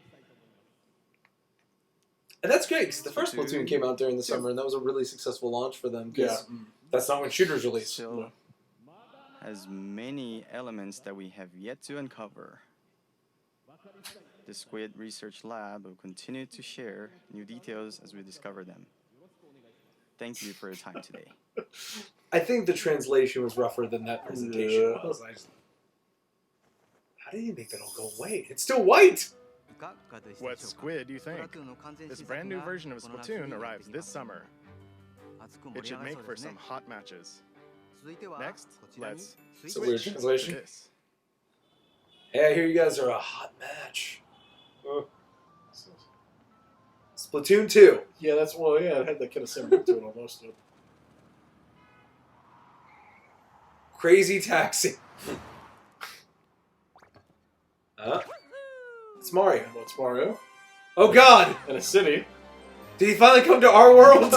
And that's great because the first Splatoon Splatoon came out during the summer, and that was a really successful launch for them. 'Cause Yeah. that's not when shooters release. Still has many elements that we have yet to uncover. The Squid Research Lab will continue to share new details as we discover them. Thank you for your time today. I think the translation was rougher than that presentation Yeah. was. How did you make that all go away? It's still white. What squid do you think? This brand new version of Splatoon arrives this summer. It should make for some hot matches. Next, let's It's a weird switch to translation. this. Hey, I hear you guys are a hot match. Splatoon 2. Yeah, that's yeah. It had that kind of same look to it almost. Crazy Taxi. It's Mario. What's Mario? Oh God! In a city. Did he finally come to our world?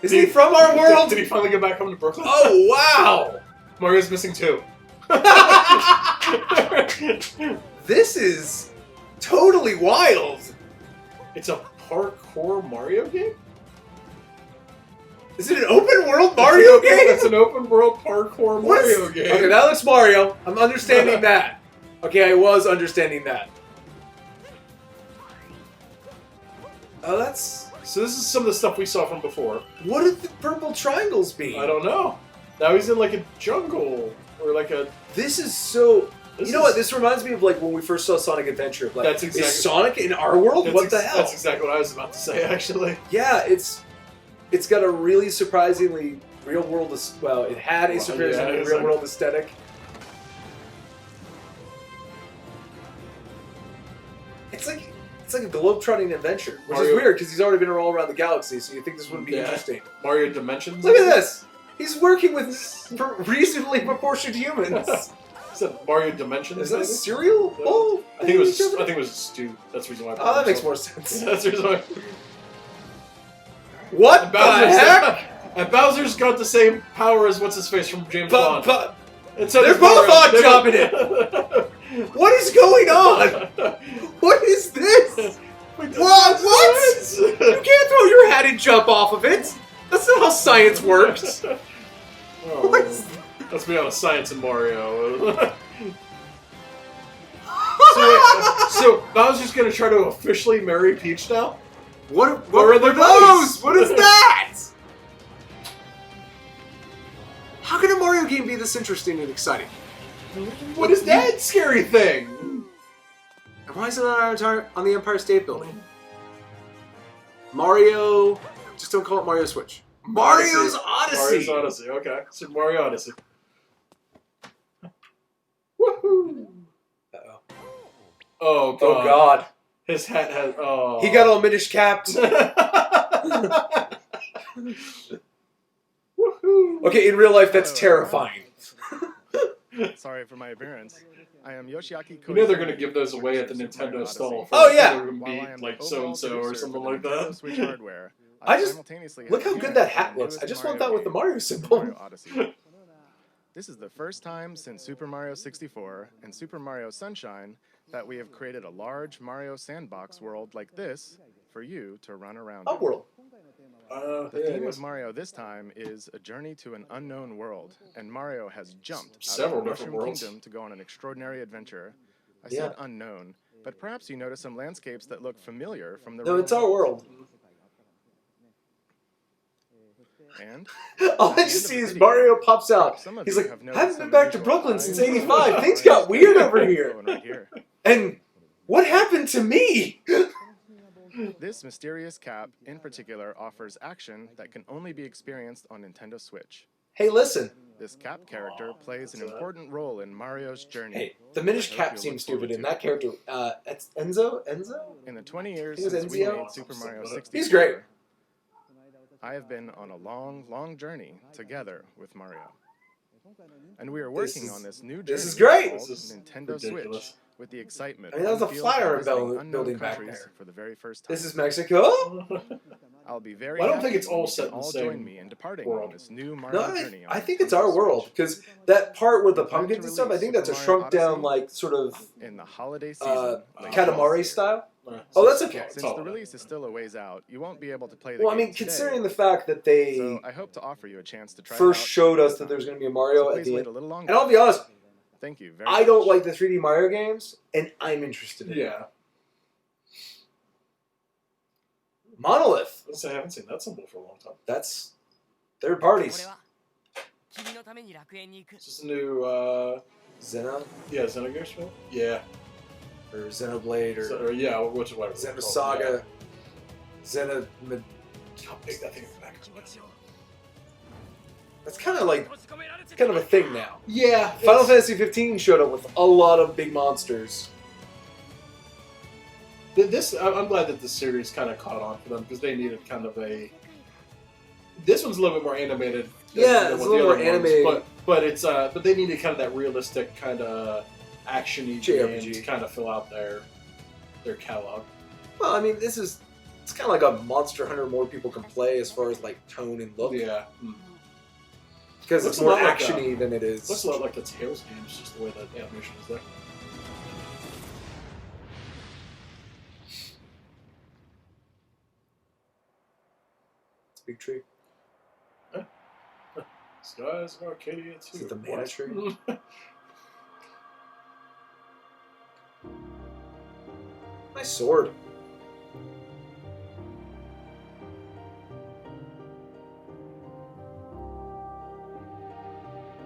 Is he from our world? Did he finally get back home to Brooklyn? Oh wow! Mario's missing too. This is totally wild. It's a parkour Mario game? Is it an open world Mario game? It's an open world parkour What is- Mario game. Okay, that looks Mario. I'm understanding that. Okay, I was understanding that. Oh, that's... So this is some of the stuff we saw from before. What did the purple triangles mean? I don't know. Now he's in like a jungle or like a. This is so... This you know is- what? This reminds me of like when we first saw Sonic Adventure. Like, That's exactly- is Sonic in our world? What the hell? That's exactly what I was about to say. Actually. Yeah, it's got a really surprisingly real world. Well, it had a Well, surprisingly yeah, it's real like- world aesthetic. It's like a globe-trotting adventure, which Mario- is weird because he's already been all around the galaxy. So you think this wouldn't be Yeah. interesting? Mario Dimensions. Look at this. He's working with reasonably proportioned humans. Is that Mario Dimensions? Is that a maybe? cereal? Oh, I think it was a stew. That's the reason why. I Oh, that makes so. more sense. Yeah, that's the reason why. What the heck? And Bowser's got the same power as what's his face from James Bond. But And so they're does both Mario. odd jobbing it. What is going on? What is this? What? What? You can't throw your hat and jump off of it. That's not how science works. Oh, What? let's be honest, science and Mario. So Bowser's gonna try to officially marry Peach now? What are are their those? buddies? What is that? How can a Mario game be this interesting and exciting? What is that scary thing? And why is it on the Empire State Building? Mario... Just don't call it Mario Switch. Mario's Odyssey! Mario's Odyssey, okay. Super Mario Odyssey. Woohoo! Oh god. Oh God. His hat has. Oh. He got all Minish capped. Woohoo. Okay, in real life, that's Hello, terrifying. Sorry for my appearance. I am Yoshiaki Koizumi. You know they're gonna give those away at the Nintendo stall. Oh, yeah. They're gonna While I be am like the so overall and so or producer something for the like Nintendo that. Switch hardware. I just- simultaneously Look have how a good hand that on hat the looks. I newest just want Mario that with the game, Mario symbol. Mario Odyssey. This is the first time since Super Mario 64 and Super Mario Sunshine that we have created a large Mario sandbox world like this for you to run around in. Upworld. The theme of Mario this time is a journey to an unknown world, and Mario has jumped out Several of the different Mushroom worlds. Kingdom to go on an extraordinary adventure. I Yeah. said unknown, but perhaps you notice some landscapes that look familiar from the No, real it's our world. And All I just see is Mario pops out. some of He's you like, have I noticed haven't been some back to unusual Brooklyn since eyes. '85. Things got weird over here. Going right here. And what happened to me? This mysterious cap, in particular, offers action that can only be experienced on Nintendo Switch. Hey, listen. This cap character plays an important role in Mario's journey. Hey, the Minish I hope cap you'll seems look forward stupid, and to that character, it's Enzo? In the 20 years He was since we Enzio? made Super Mario 64, He's great. I have been on a long, long journey together with Mario. And we are working on this new journey this is great. called This is Nintendo ridiculous. Switch with the excitement. I mean, that was a one feels flyer visiting building unknown back countries there. for the very first time. This is Mexico? I'll be very Well, I don't happy think it's when all you set can in the all same join me in departing world. on this new Mario No, journey. I on think it's Nintendo our world, Switch. because that part with the Plan to pumpkins and stuff, I release think that's a Super shrunk Mario down, Odyssey like, sort of in the holiday season. Katamari style. Uh, Oh, that's okay. Since the release is still a ways out, you won't be able to play the Well, I game mean, today. considering the fact that they So I hope to offer you a chance to try first it out showed us that sometime. there's going to be a So Mario at please the wait end. a little longer. And I'll be honest, Thank you very I much. don't like the 3D Mario games, and I'm interested in it. yeah. Monolith. I haven't seen that symbol for a long time. That's third parties. Is this a new, Xeno yeah, Xenogears film? Yeah. or Xenoblade or Or yeah, which whatever. it's called, Xenosaga. Xeno. Yeah. How big that thing is back. That's kind of like a thing now. Yeah. Final Fantasy 15 showed up with a lot of big monsters. I'm glad that this series kind of caught on for them because they needed kind of a. This one's a little bit more animated. Yeah, than it's what a the little other more animated. ones, but they needed kind of that realistic kind of action-y game JRPG. to kind of fill out their catalog. Well, I mean, it's kind of like a Monster Hunter more people can play as far as like tone and look. Yeah. Because Looks it's a more lot like actiony than it is. Looks a lot like the Tales games, just the way that animation is there. It's a big tree. Skies of Arcadia 2. Is it the mana tree? Nice sword.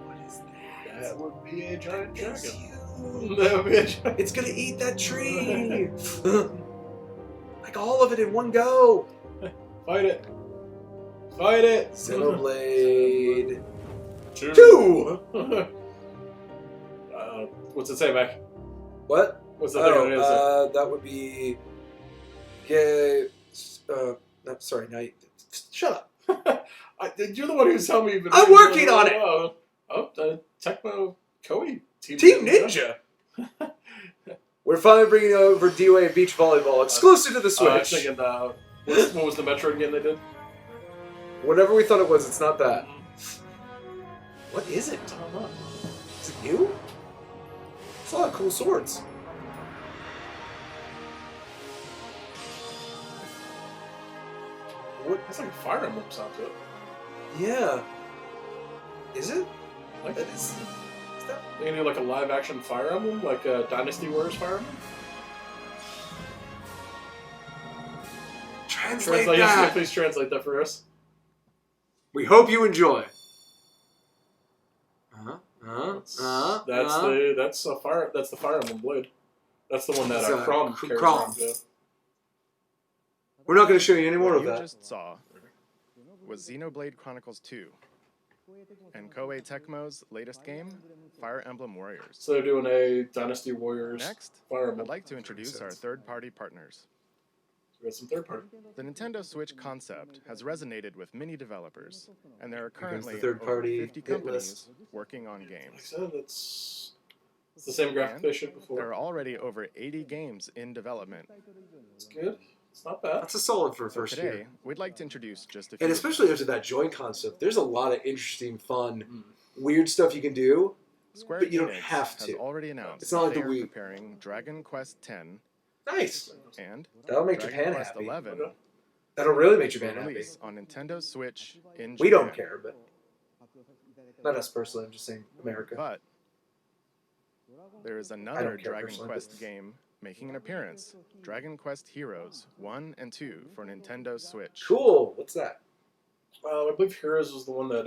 What is that? That would be a giant It's dragon. huge. That would be a giant. It's gonna eat that tree. Like all of it in one go. Fight it. Fight it. Xenoblade. 2. 2! What's it say, Mac? What? What's the thing that it is? That would be. Yeah. No, sorry. Now, shut up. You're the one who's telling me. But I'm working on it! Tecmo Koei Team Ninja. We're finally bringing over DOA Beach Volleyball exclusive to the I was Switch. thinking, what was the Metroid game they did? Whatever we thought it was, it's not that. What is it? I don't know. Is it new? It's a lot of cool swords. What? It's like a Fire Emblem sound to it. Yeah. Is it? Like That is that? They can do like a live action Fire Emblem, like a Dynasty Warriors Fire Emblem. Translate Yes, that. please translate that for us. We hope you enjoy. That's the Fire Emblem blade. That's the one that It's, Crom carries Crom. around. Yeah. We're not going to show you any more What of you that. just saw was Xenoblade Chronicles 2, and Koei Tecmo's latest game, Fire Emblem Warriors. So they're doing a Dynasty Warriors. Next, Fire Emblem. I'd like to introduce our third-party partners. We got some third party. The Nintendo Switch concept has resonated with many developers, and there are currently the third-party over 50 hit companies list. working on Like I games. said, it's the same graphic And they showed there before. are already over 80 games in development. It's good. It's not bad. That's a solid for a So first today, year. we'd like to introduce just a few. And especially after that Joy-Con stuff, there's a lot of interesting, fun, Mm. weird stuff you can do. Square but you don't Enix have has to. already announced It's not like they the are Wii. preparing Dragon Quest X Nice. and That'll make Dragon Japan Quest happy. 11 Okay. That'll really make for Japan happy. release on Nintendo Switch in Japan. We don't care, but not us personally. I'm just saying America. But there is I another don't care Dragon personally, Quest but- game making an appearance. Dragon Quest Heroes 1 and 2 for Nintendo Switch. Cool. What's that? I believe Heroes was the one that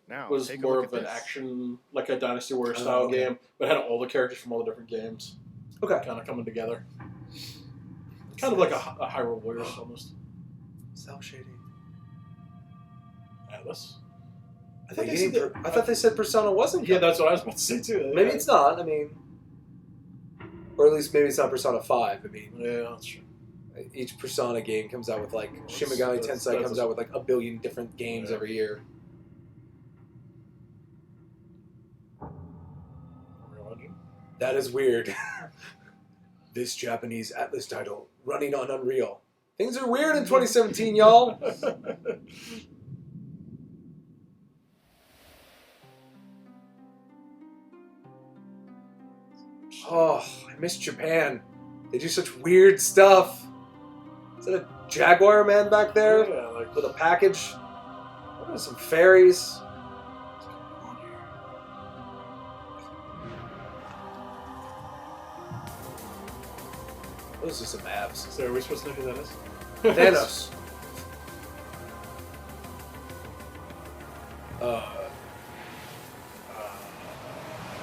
Now, was take a more look of at an this. action, like a Dynasty Warrior Oh, style okay. game, but had all the characters from all the different games Okay. kind of coming together. Kind of like a Hyrule Warriors almost. Cell shading. Atlas. I thought they said Persona wasn't. Yeah, coming. that's what I was about to say too. Maybe it's not. I mean, or at least maybe it's not Persona 5. I mean, Yeah, that's true. each Persona game comes out with like Shin Megami That's- Tensei that's comes out with like a billion different games Yeah. every year. Unreal Engine. That is weird. This Japanese Atlas title running on Unreal. Things are weird in 2017, y'all. Oh, I miss Japan. They do such weird stuff. Is that a Jaguar man back there Yeah, like with a package? What are some fairies? Those are some abs. So are we supposed to know who that is? Thanos.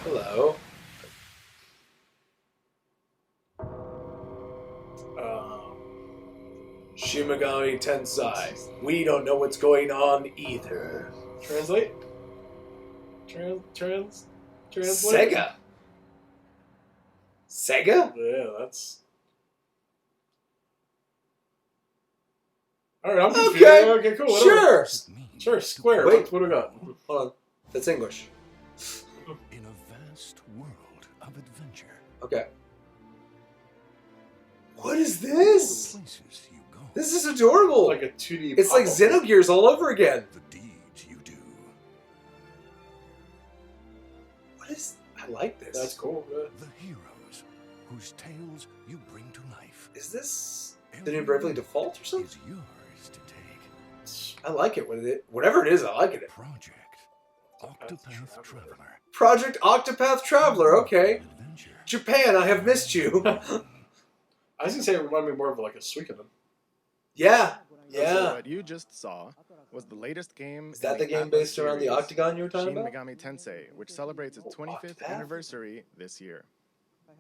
Hello. Shin Megami Tensei. We don't know what's going on either. Translate. Translate. Sega. Sega? Yeah, that's. All right, I'm confused. Okay. Okay, cool. Whatever. Sure. Sure. Square. Wait. What do we got? Hold on. That's English. In a vast world of adventure, Okay. What is this? places you go, This is adorable. Like a 2D. It's like pop-up. Xenogears all over again. the deeds you do. What is? I like this. That's cool. Yeah. The heroes whose tales you bring to life. Is this the new Bravely Default or something? Is yours to take. I like it. Whatever it is, I like it. Project Octopath Traveler. Project Octopath Traveler. Okay. Adventure. Japan, I have missed you. I was gonna say it reminded me more of like a Suikoden. Yeah. So Yeah. what you just saw was the latest game. Is that in the game Atlas based around the series, Octagon you were talking Shin about? Megami Tensei, which celebrates its 25th Octopath? anniversary this year. was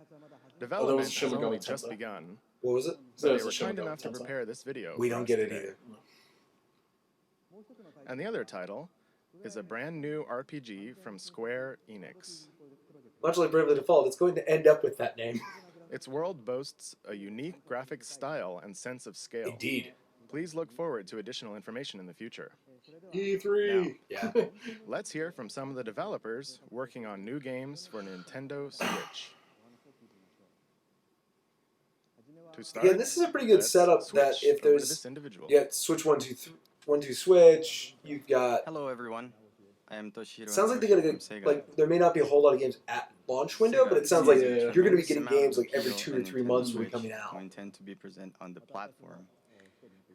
Development Shin has only Megami just Tensei. begun, What was it? so Yeah, they it's a were Shin kind Megami enough to Tensei. prepare this video. We for don't us get it today. either. And the other title is a brand new RPG from Square Enix. Much like Bravely Default, it's going to end up with that name. Its world boasts a unique graphic style and sense of scale. Indeed. Please look forward to additional information in the future. E3. Yeah. Let's hear from some of the developers working on new games for Nintendo Switch. To start, Again, this is a pretty good let's setup that switch if over to there's this individual. Switch 1 2 Switch, you've got Hello, everyone. I am Toshihiro. sounds like they're Nagoshi gonna from get Sega. like there may not be a whole lot of games at launch window, but it sounds like Yeah. you're gonna be Tremendous getting amount games of like every appeal 2 to and 3 Nintendo months will be Switch coming out. will intend to be present on the platform.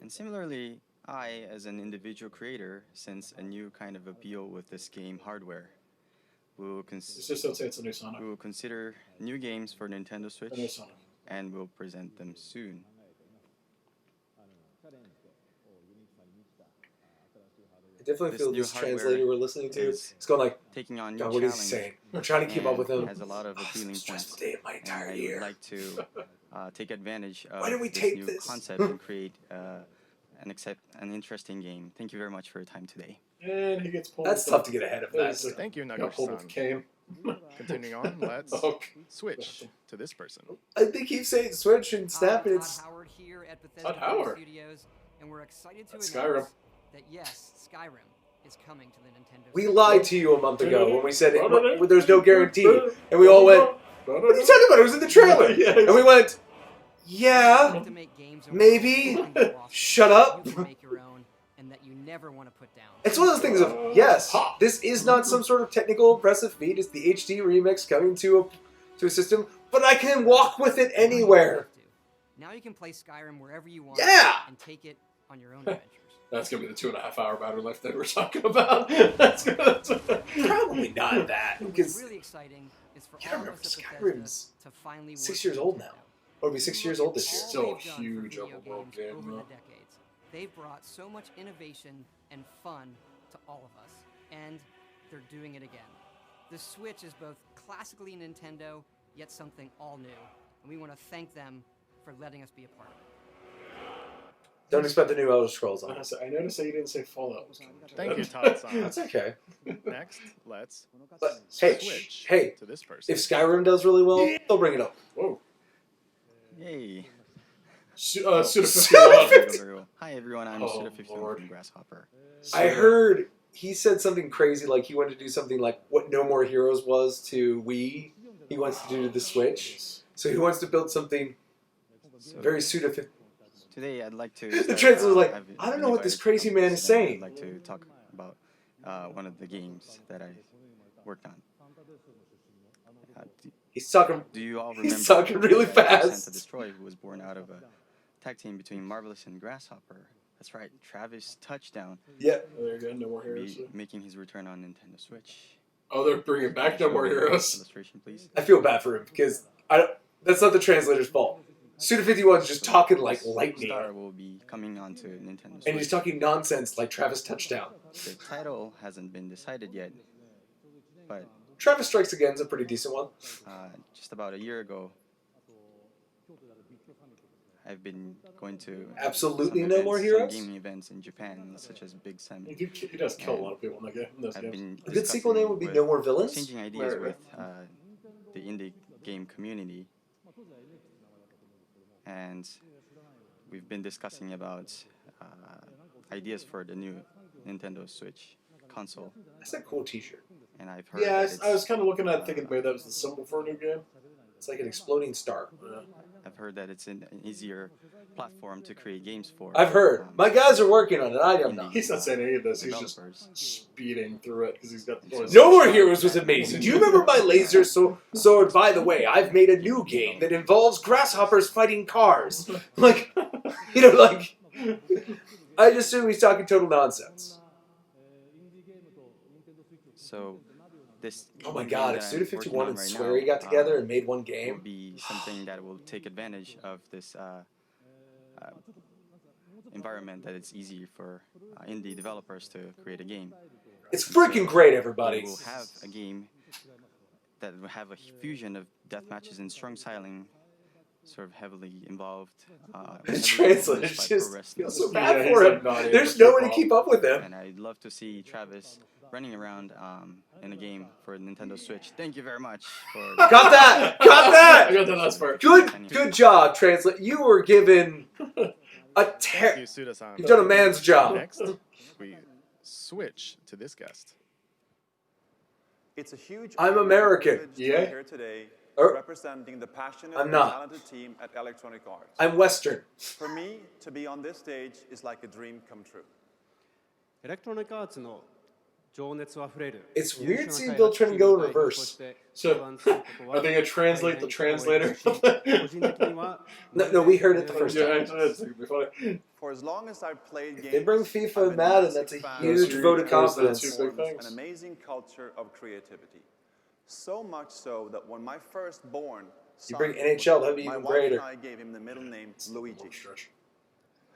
And similarly, I, as an individual creator, sense a new kind of appeal with this game hardware. It's just don't say it's a new Sonic. We will consider new games for Nintendo Switch A new Sonic. and will present them soon. I definitely This feel new this hardware translator we're listening to. is It's going like, Taking on new God, what is challenge. he saying? I'm trying to keep up with and him. Has a lot of Oh, it's the appealing most stressful points. day of my And entire I year. would like to take advantage of Why don't we this tape new this? concept and create an interesting game. Thank you very much for your time today. And he gets pulled. That's with tough to get ahead of that. That's- Thank you, Got pulled with Nagoshi-san. Kane. Continuing on, let's Oh. switch to this person. I think he's saying Switch and Snap, and Todd it's Howard here at Todd Bethesda Howard. Studios, and we're excited to That's announce Skyrim. that yes, Skyrim is coming to the Nintendo we Switch. lied to you a month ago when we said there's no guarantee, and we all went, "What are you talking about? It was in the trailer," Yeah, and we went, We "Yeah, like to make games over maybe. and go off Shut that up." you can make your own, and that you never want to put down. It's one of those things of, yes, this is not some sort of technical impressive feat. It's the HD remix coming to a system, but I can walk with it anywhere. Now you can play Skyrim wherever you want. Yeah. And take it on your own adventures. That's gonna be the 2.5 hour battery life that we're talking about. That's gonna. Probably not that, What's because really exciting is for you all gotta of us at remember, Bethesda Skyrim's to finally 6 work years with old Nintendo. now. Or it'll be 6 years old this year. Still a All they've done for huge video open world games game, over though. the decades. They've brought so much innovation and fun to all of us, and they're doing it again. The Switch is both classically Nintendo, yet something all new, and we want to thank them for letting us be a part of it. Don't expect the new Elder Scrolls on it. I noticed that you didn't say Fallout. Thank you, Todd-san. That's okay. Next, let's But, hey, switch hey, to this person. if Skyrim does really well, they'll bring it up. Whoa. Yay. Suda51. Hi everyone, I'm Oh, Suda51 Lord. from Grasshopper. I heard he said something crazy, like he wanted to do something like what No More Heroes was to Wii. He wants to do to the Switch. So he wants to build something So very Suda. today I'd like to. The start, translator was like, I've I don't been know what this invited to crazy come man and is sit down. saying. I'd like to talk about one of the games that I worked on. He's talking. Do you all remember? He's talking really fast. To Destroy, who was born out of a tag team between Marvelous and Grasshopper. That's right, Travis Touchdown. Yeah. There you go, No More Will Heroes. be making his return on Nintendo Switch. Oh, they're bringing back No More Heroes. Illustration, please. I feel bad for him because that's not the translator's fault. Suda51's just talking like lightning. Star will be coming onto Nintendo Switch. And he's talking nonsense like Travis Touchdown. The title hasn't been decided yet, but Travis Strikes Again is a pretty decent one. just about a year ago, I've been going to Absolutely some No events, More some Heroes? gaming events in Japan, such as Big Sam. He does kill a lot of people in that game. In those I've games. been A good sequel name would be discussing No More Villains. exchanging ideas Right, with the indie game community, and we've been discussing about ideas for the new Nintendo Switch console. That's a cool T-shirt. And I've heard Yeah, that I was it's, kind of looking at it thinking maybe that was the symbol for a new game. It's like an exploding star. Yeah. I've heard that it's an easier platform to create games for. I've heard. My guys are working on it. I am indie, not. He's not saying any of this. He's just developers. speeding through it because he's got the voice. No More Heroes was amazing. Do you remember my laser sword? By the way, I've made a new game that involves grasshoppers fighting cars. Like, like, I just assume he's talking total nonsense. So this. Oh my game God, that if I'm working Suda51 on and right Swery now, got together and made one will game, be something that will take advantage of this environment that it's easy for indie developers to create a game. it's freaking great, We everybody. will have a game that will have a fusion of death matches and strong styling, sort of heavily involved. The heavily translator influenced by just pro wrestling. feels so Yeah, bad he's for like him. not able There's to no way to keep keep up with him. And I'd love to see Travis running around in a game for Nintendo Switch. Thank you very much for. Got that! Got I that! got that last part. Good job, translate. You were given a Thank you, Suda-san. You've done a man's job. Next, we switch to this guest. It's a huge I'm honor and American. privilege to Yeah? be here today Er, representing the passionate I'm and not. talented team at Electronic Arts. I'm Western. For me, to be on this stage is like a dream come true. エレクトロニックアーツの情熱あふれる It's weird seeing Bill trying to go in reverse. So, are they gonna translate the translator? No, we heard it the first Yeah, time. actually, it's gonna be funny. For as long as I've played games, They bring FIFA I've been and Madden, massive that's a fan huge Those vote of two- those are the confidence. two big forms things. an amazing culture of creativity. So much so that when my firstborn You bring son NHL, was that'd be born, even my wife greater. and I gave him the middle name Luigi. Stretch.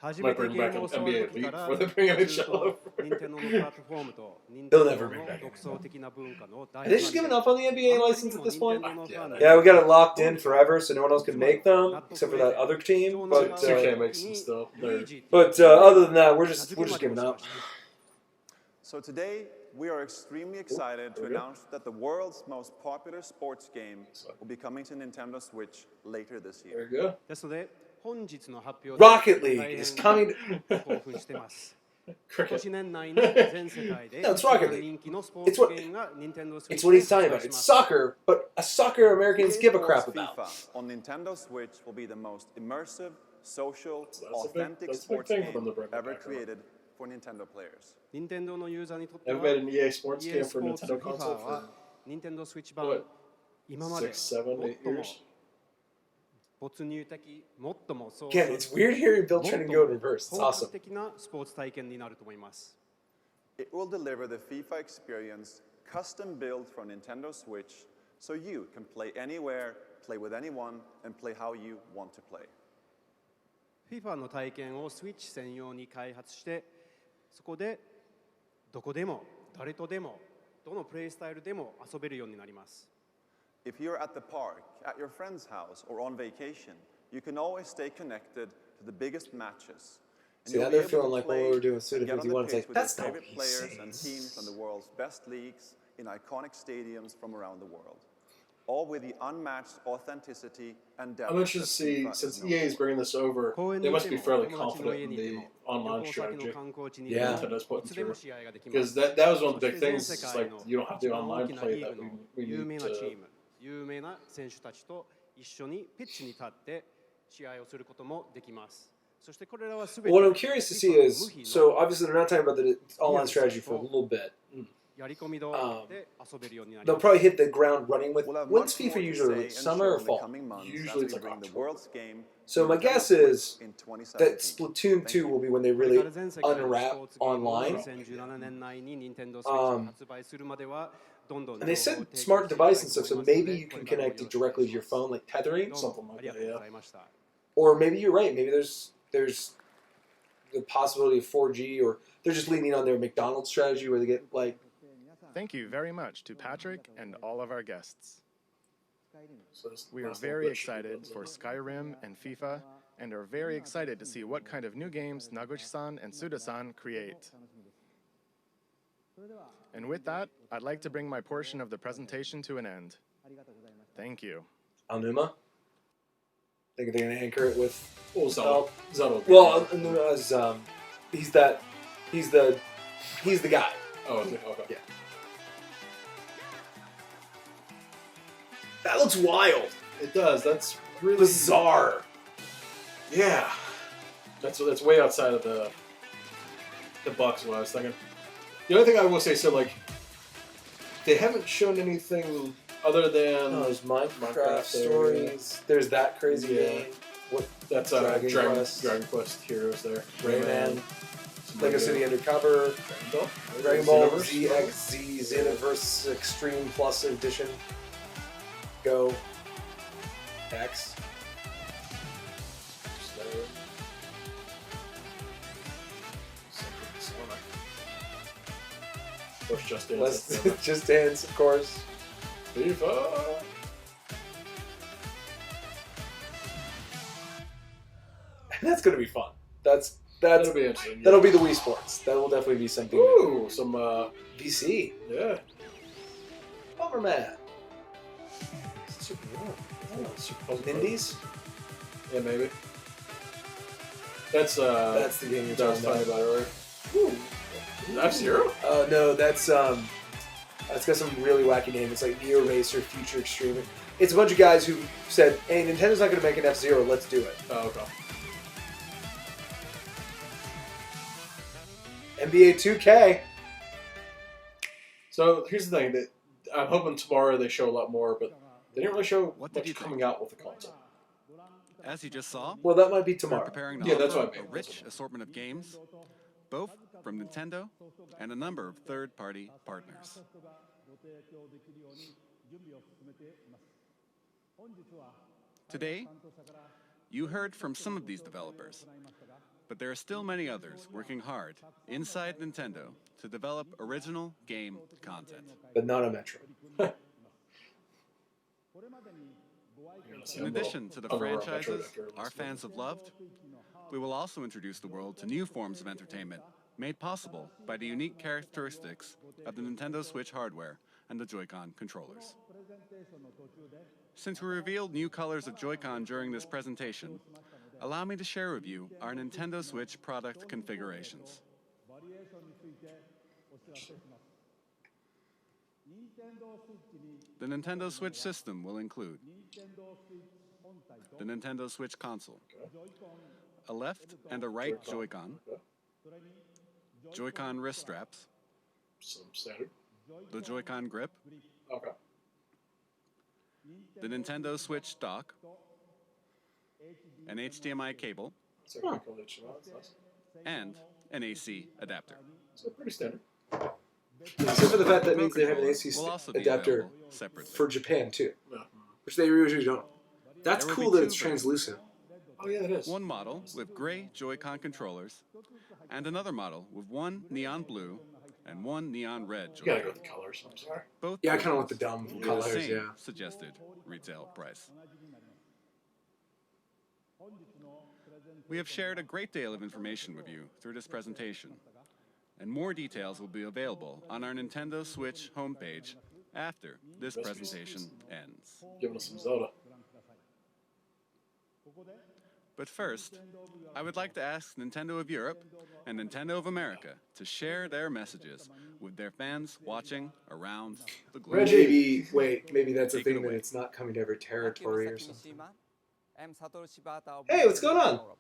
初 Might めて bring ゲ back ー an ムを触る NBA 時 Elite から before they bring ず NHL っと over. 任天堂のプラットフォームと任 They'll 天堂 never の bring back 独創的な文化の Are they just giving up on the NBA license at this point? Yeah, Yeah, we got it locked in forever, so no one else can make them except for that other team. But 2K makes them still. They're- other than that, we're just giving up. So today, we are extremely excited to announce that the world's most popular sports game will be coming to Nintendo Switch later this There year. you go. ですので本日の発表 Rocket で League 大変 is coming. 興奮してます今 Cricket. 年年内に全世界で No, it's 一 Rocket 番 League. 人気のスポー It's ツ what- ゲームが Nintendo Switch It's what he's で talking 発 about. 売し It's ます soccer, but a soccer Americans give a crap EA about. Sports FIFA on Nintendo Switch will be the most immersive, social, That's a big- authentic that's a big sports thing game for them to bring back, ever right? created for Nintendo players. 任天堂のユーザーにとって I've は made an EA Sports EA game for Sports Nintendo FIFA console は for 任天堂スイッチ版 what, 今まで 6, 7, 8最も years? 没入的最もそう Again, it's weird hearing Bill trying to go in reverse. It's 本 awesome. 格的なスポーツ体験になると思います It will deliver the FIFA experience custom built for Nintendo Switch so you can play anywhere, play with anyone, and play how you want to play. FIFA の体験をスイッチ専用に開発してそこでどこでも誰とでもどのプレイスタイルでも遊べるようになります If you're at the park, at your friend's house, or on vacation, you can always stay connected to the biggest matches. And See, you'll now be they're able feeling to like when play we were doing and Suda get on the 51, it's pitch like, with your that's not what favorite he players and says. teams from the world's best leagues in iconic stadiums from around the world. All with the unmatched authenticity and depth. I'm interested to that see, FIFA is since known EA is for. bringing this over, 公園 they にい must て be も fairly 友達の confident 家 in にいて the も online 旅行先の strategy. 観光地にいても Yeah. Nintendo's い putting つでも through. 試合ができま Because す that was one of そ the して big 全 things, 世 it's 界 like の you don't have 一 the 番大 online きな play リー that グの we 有 need 名なチー to. ム有名な選手たちと一緒にピッチに立って試合をすることもできますそしてこれらは全て What I'm curious to see is, so obviously they're not talking about the online strategy for a little bit. やり込み通りで遊べるようになり They'll ます probably hit the ground running with. We'll have When's much more FIFA to usually? say Like and summer show or in the fall? coming months Usually as we it's like bring the October. world's game So to my Nintendo guess Switch is in 2017. that Splatoon 2 will be when they これ really から全世界のスポ unwrap ーツゲームを online. 2017年内に Nintendo Switch が発売するまではどんどん And they 情報を said 提供してい smart きたい device と and stuff, 思 so いますので maybe you こ can れからも connect よ it ろしくお願 directly い to し your ます phone, like tethering. どう Something も like ありが that, とう yeah. ございました Or maybe you're right. Maybe there's the possibility of 4G, or they're just leaning on their McDonald's strategy where they get like. Thank you very much to Patrick and all of our guests. So this We are last little very bit should be excited good. for Skyrim and FIFA, and are very excited to see what kind of new games Naguchi-san and Suda-san create. And with that, I'd like to bring my portion of the presentation to an end. Thank you. Alnuma. Think they're gonna anchor it with. Oh, Zelda. Zelda. Well, Alnuma is he's that. He's the guy. Oh, is it? Okay. Yeah. That looks wild. It does. That's really Bizarre. Yeah. That's way outside of the box of what I was thinking. The only thing I will say, so like, they haven't shown anything other than Oh, there's Minecraft there. stories. There's that crazy Yeah. game. What? That's Dragon Dragon Quest. Quest Heroes there. Rayman. Some Lego City Undercover. Dragon Ball. Dragon Ball Xenoverse. ZXZ Xenoverse Extreme Plus Edition. Go. X. Of course, Just Dance. Let's Just Dance, of course. FIFA. That's gonna be fun. That's That'll be interesting. that'll be the Wii Sports. That will definitely be something. Ooh, some VC. yeah. Bomberman. Super, yeah, Super Puzzle Nindies. Yeah, maybe. That's That's the game you're that I was talking talking about. about earlier. F-Zero? No, that's it's got some really wacky name. It's like Neo Racer Future Extreme. It's a bunch of guys who said, "Hey, Nintendo's not going to make an F-Zero. Let's do it." Oh, okay. NBA 2K. So here's the thing that I'm hoping tomorrow they show a lot more, but they didn't really show What did much you think? coming out with the console. As you just saw, Well, that might be we're tomorrow. preparing to Yeah, that's offer what I mean. a rich assortment of games, both from Nintendo and a number of third-party partners. Today, you heard from some of these developers, but there are still many others working hard inside Nintendo to develop original game content. But not a Metro. In addition to the franchises our fans have loved, we will also introduce the world to new forms of entertainment made possible by the unique characteristics of the Nintendo Switch hardware and the Joy-Con controllers. Since we revealed new colors of Joy-Con during this presentation, allow me to share with you our Nintendo Switch product configurations. The Nintendo Switch system will include the Nintendo Switch console, a left and a right Joy-Con, Joy-Con wrist straps, Some standard. the Joy-Con grip, Okay. the Nintendo Switch dock, an HDMI cable, So quick HDMI, that's nice. and an AC adapter. So pretty standard. Except for the fact that The means they have an Pro AC controller will also be adapter available separately. for Japan too, Yeah. which they usually don't. That's There will cool be that two it's versions. translucent. Oh yeah, it is. One model with gray Joy-Con controllers, and another model with one neon blue and one neon red You gotta Joy-Con. go with the colors. I'm sorry. Both Yeah, I kind of want the versions dumb will be the colors. same Yeah. suggested retail price. We have shared a great deal of information with you through this presentation, and more details will be available on our Nintendo Switch homepage after this presentation ends. Giving us some Zelda. But first, I would like to ask Nintendo of Europe and Nintendo of America to share their messages with their fans watching around the globe. Reggie. Maybe that's a Take it thing that away. it's not coming to every territory or something. I'm Satoru Shibata of Hey, what's going on? Europe.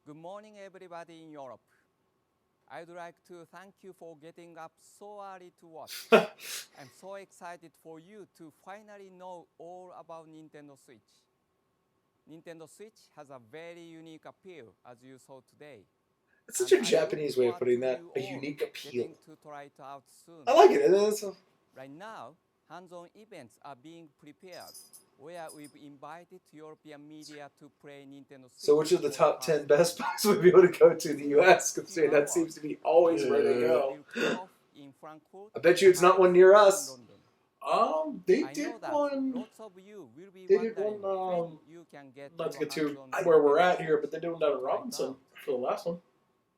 Good morning, everybody in Europe. I'd like to thank you for getting up so early to watch. I'm so excited for you to finally know all about Nintendo Switch. Nintendo Switch has a very unique appeal, as you saw today. That's such a And I Japanese look way of putting forward that. to A you all unique appeal. getting to try it out soon. I like it. And then Right now, hands-on events are being prepared, where we've invited European media to play Nintendo Switch. So which of the for top 10 first Best Buys would be able to go to the US, considering that seems to be always where they go? Will kick off in Frankfurt, I bet you it's not one near Paris, us. and London. They I did know that one. lots of you will be They did wondering one, when you can get Not to your get too hands on where we're Nintendo at here, Switch but they did one down in right Robinson now. for the last one.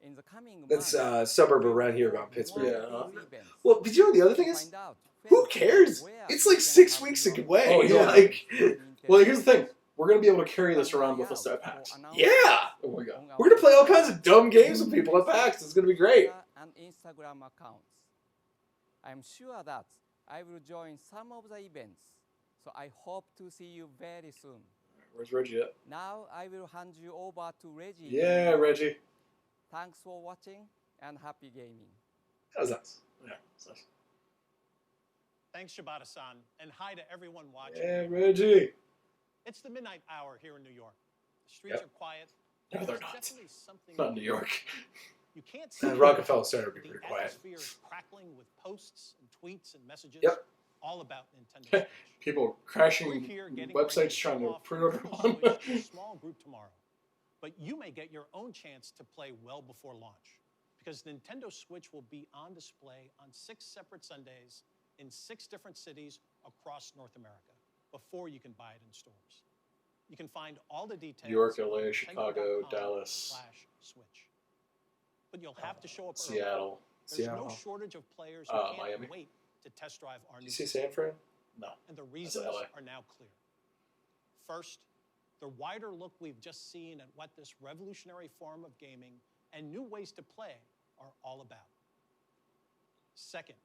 In the coming That's months, a suburb there around will here be about Pittsburgh. more Yeah. of these events. Well, did you know the other To thing is? find out Who when cares? and where It's you like can 6 have weeks your away. Oh, yeah. Like, Nintendo Well, here's the thing. Switch. We're gonna be able to carry this Keep an around eye with us out at for PAX. announcements yeah! Oh my god. on our We're gonna play all kinds of website, dumb games with people at PAX. It's gonna be great. Twitter and Instagram accounts. I'm sure that I will join some of the events, so I hope to see you very soon. Where's Reggie at? Now I will hand you over to Reggie. Yeah, Reggie. Thanks for watching and happy gaming. That was nice. Yeah. It's nice. Thanks, Shibata-san, and hi to everyone watching. Yeah, Reggie. It's the midnight hour here in New York. The streets Yep. are quiet. No, and they're there's not. definitely something Not New York. you can't see. Rockefeller Center would be The pretty quiet. atmosphere is crackling with posts and tweets and messages Yep. all about Nintendo Switch. People crashing We're here getting ready websites to trying show to off pre-order Nintendo one. Switch to a small group tomorrow. But you may get your own chance to play well before launch, because Nintendo Switch will be on display on 6 separate Sundays in 6 different cities across North America before you can buy it in stores. You can find all the details. New York, LA, on Chicago, Nintendo.com Dallas, /Switch. But you'll have to show up early. Seattle. There's Seattle. no shortage of players who can't Miami. wait to test drive our new You see system. San Fran? No. And the reasons LA. are now clear. First, the wider look we've just seen at what this revolutionary form of gaming and new ways to play are all about. Second,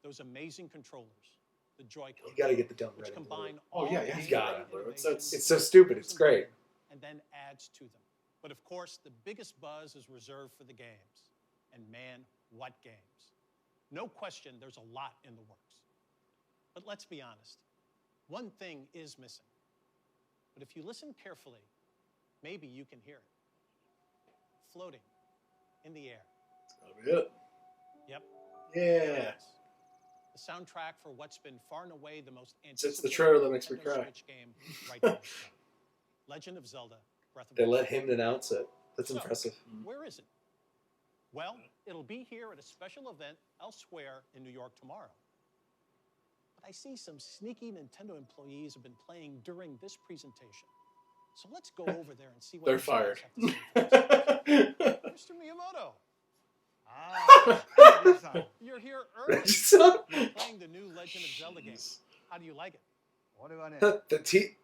those amazing controllers, the Joy-Con, You gotta get the dumb which red and blue. combine Oh, all yeah, the you got game it, bro. It's- innovations It's so stupid, it's great. and then adds to them. But of course, the biggest buzz is reserved for the games. And man, what games. No question, there's a lot in the works. But let's be honest, one thing is missing. But if you listen carefully, maybe you can hear it. Floating in the air. That'll be it. Yep. Yeah. Yes. The soundtrack for what's been far and away the most It's the anticipated trailer that makes me Nintendo cry. Switch game right now. Legend of Zelda: Breath of the They let Wild. him announce it. That's So, impressive. Where is it? Well, it'll be here at a special event elsewhere in New York tomorrow. But I see some sneaky Nintendo employees have been playing during this presentation. So let's go over there and see what They're these guys fired. have to say for themselves. Mr. Miyamoto, You're here early. Reggie-san? You're playing the new Legend of Zelda game. How do you like it? The T.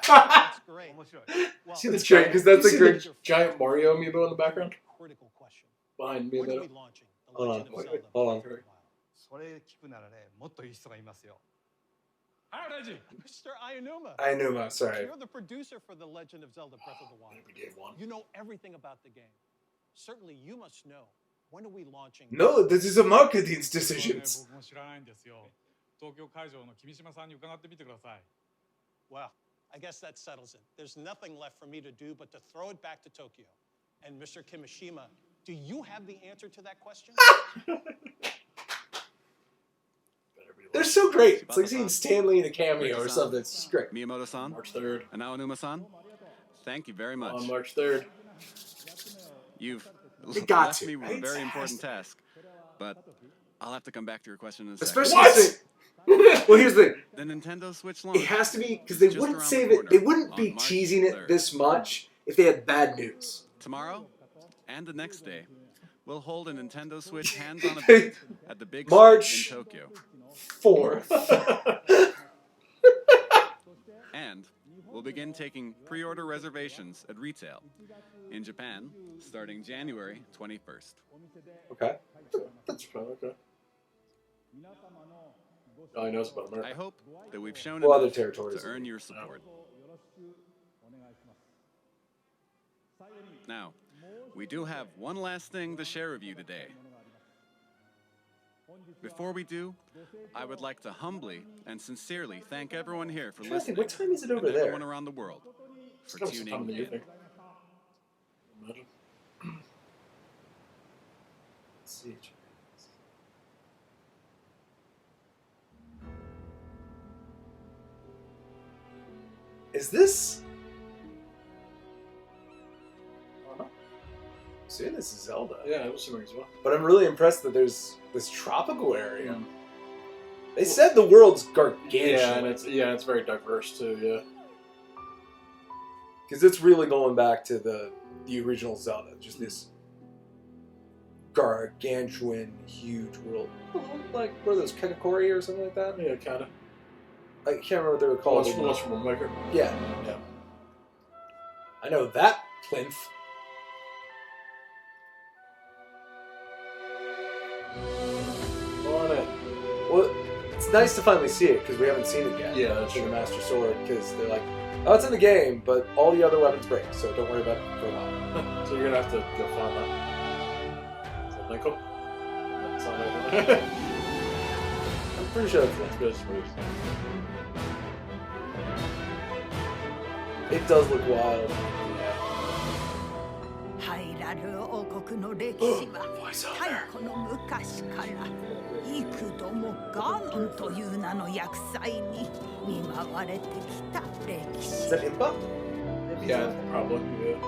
That's great. Well, See this great, 'cause that's you a see great- the giant Mario amiibo in the background critical question. behind me. When are we There. launching the Hold Legend on, of Zelda? hold on. Breath of the Wild? それ聞くならね、もっといい人がいますよ。 Mr. Ayanuma. Ayanuma, sorry. You're the producer for the Legend of Zelda Breath of the Wild. You know everything about the game. Certainly you must know. When are we launching? No, this is a marketing's decisions. 僕も知らないんですよ。東京会場の君島さんに伺ってみてください。 Well, I guess that settles it. There's nothing left for me to do but to throw it back to Tokyo. And Mr. Kimishima, do you have the answer to that question? They're so great. It's like seeing Stanley in a cameo or something. It's just great. Miyamoto-san, March 3rd. and Aonuma-san, thank you very much. On March 3rd. You've They got left to, me with right? a very important task, but I'll have to come back to your question in a second. Especially well, here's the thing. The Nintendo Switch launch. It has to be because they Just wouldn't around save the it. They corner wouldn't be on March teasing it 3rd. this much if they had bad news. Tomorrow and the next day, we'll hold a Nintendo Switch hands-on event at the big March Switch in Tokyo. 4th. And we'll begin taking pre-order reservations at retail in Japan starting January 21st. Okay. That's fine, okay. All he knows about America. I hope that we've shown Well, other enough territories. to earn your support. Now, we do have one last thing to share with you today. Before we do, I would like to humbly and sincerely thank everyone here for I'm trying to think, listening. what time is it over and there? everyone around the world for It's some time in tuning the in. evening. Imagine. Let's see. Is this? See, this is Zelda. Yeah, I was assuming as well. But I'm really impressed that there's this tropical area. They said the world's gargantuan. Yeah, and it's very diverse too. Yeah. Because it's really going back to the original Zelda. Just this gargantuan, huge world. Like, what are those, Kekakori or something like that? Yeah, kind of. I can't remember what they were called. What's from a maker? Yeah. Yeah. I know that plinth. On it. Well, it's nice to finally see it because we haven't seen it yet. Yeah, that's in the true. Master Sword, because they're like, oh, it's in the game, but all the other weapons break, so don't worry about it for a while. So you're gonna have to go find that. Is that Michael? That's not Michael. I'm pretty sure that's That's good. It's pretty- it. It does look wild. ハイラル王国の歴史は太古の昔から幾度もガーノンという名の厄災に見舞われてきた歴史。 Is that Impa? Yeah, probably. Yeah.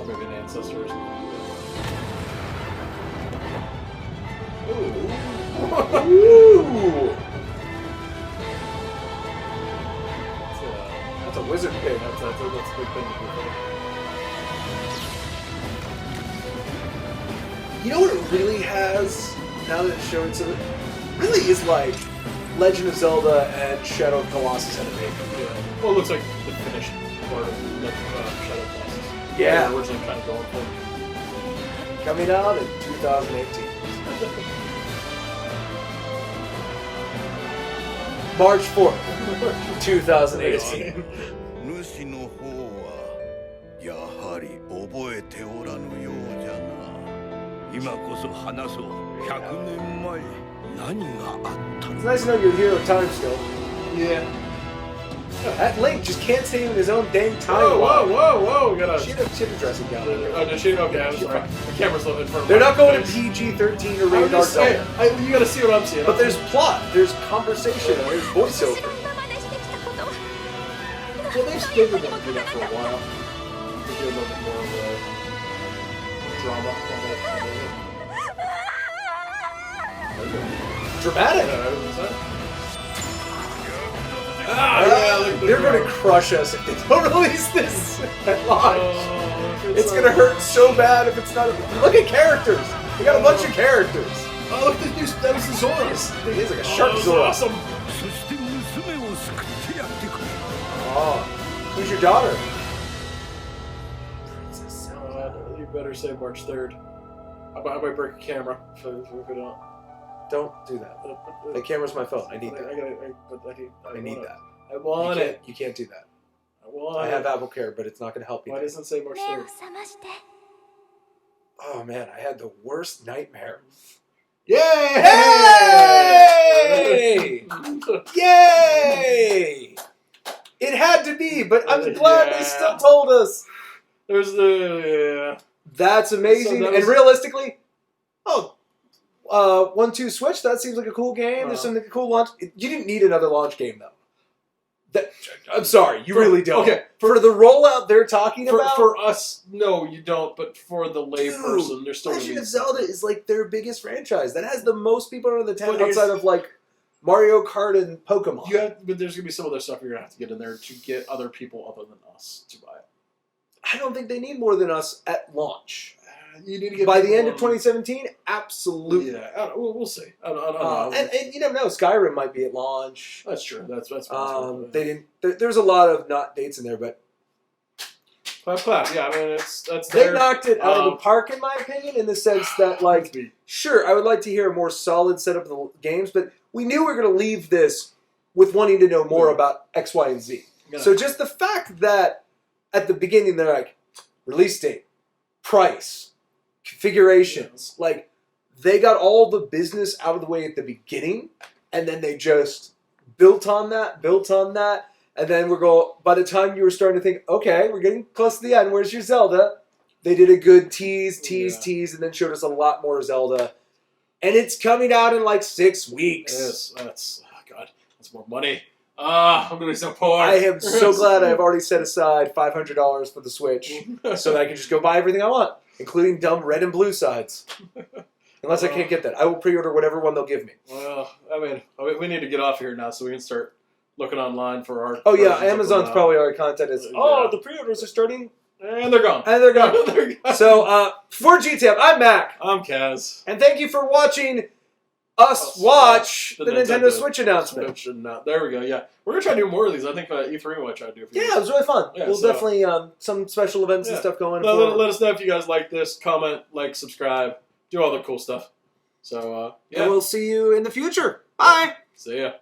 Or maybe an ancestor or something. Ooh! That's a wizard pig. That's a big thing to do. You know what it really has, now that it's showing some, really is like Legend of Zelda and Shadow of Colossus animation. Yeah. Well, it looks like the finished part of Shadow of Colossus. Yeah. They were originally kind of going for. Coming out in 2018. March 4th, 2018. 主の方はやはり覚えておらぬようじゃな。今こそ話そう。100年前何があったの It's nice to know you're the hero of time still. Yeah. That Link just can't stay in his own dang time. Whoa! We gotta. She had a dressing gown. Oh, did she? Okay, I was sorry. The camera's in front of They're my not going to face. PG-13 or I'm rated R just saying, Zelda. you gotta see what I'm seeing. But there's plot, there's conversation, there's voiceover. Well, they've been doing that for a while. They do a little bit more of a drama. Dramatic. Yeah, I was gonna say. They're going to crush us if they don't release this at launch. It's gonna hurt so bad if it's not. Look at characters. We got a bunch of characters. Oh, look, that was the Zora. This thing is like a shark that was Zora. awesome. Oh, who's your daughter? You better say March 3rd. I might break a camera if we don't. Don't do that. The camera's my phone. I need that. I need that. I want it. You can't do that. I have Apple Care, but it's not going to help you. Why doesn't it say March 3rd? Oh man, I had the worst nightmare. Yay! Yay! Yay! It had to be, but I'm glad they still told us. There's the That's amazing. So and realistically, 1-2 Switch. That seems like a cool game. There's something cool launch. You didn't need another launch game though. I'm sorry, you really don't. Okay, for the rollout they're talking about. For us, no, you don't. But for the layperson, there's still Legend of Zelda is like their biggest franchise. That has the most people under the tent outside of like Mario Kart and Pokemon. But there's gonna be some other stuff you're gonna have to get in there to get other people other than us to buy it. I don't think they need more than us at launch. You need to get by the end of 2017. Absolutely. Yeah, we'll see. I don't know. And you never know. Skyrim might be at launch. That's true. That's they didn't. There's a lot of not dates in there, but clap. Yeah, I mean that's. They knocked it out of the park, in my opinion, in the sense that like, sure, I would like to hear a more solid setup of the games, but we knew we were going to leave this with wanting to know more about X, Y, and Z. Yeah. So just the fact that at the beginning they're like, release date, price, configurations, like they got all the business out of the way at the beginning, and then they just built on that, and then by the time you were starting to think, okay, we're getting close to the end, where's your Zelda? They did a good tease, and then showed us a lot more Zelda. And it's coming out in like 6 weeks. Yes, that's more money. I'm going to be so poor. I am so glad I've already set aside $500 for the Switch so that I can just go buy everything I want, including dumb red and blue sides. Unless I can't get that. I will pre-order whatever one they'll give me. Well, I mean, we need to get off here now so we can start looking online for our... Oh yeah, Amazon's probably already contacted us. The pre-orders are starting... And they're gone. So, for GTAP, I'm Mac. I'm Kaz. And thank you for watching us watch the Nintendo Switch announcement. There we go, yeah. We're going to try to do more of these. I think E3 we might try to do a few. Yeah, it was really fun. Yeah, we'll definitely, some special events and stuff going on. Let us know if you guys like this. Comment, like, subscribe, do all the cool stuff. So, And we'll see you in the future. Bye! See ya.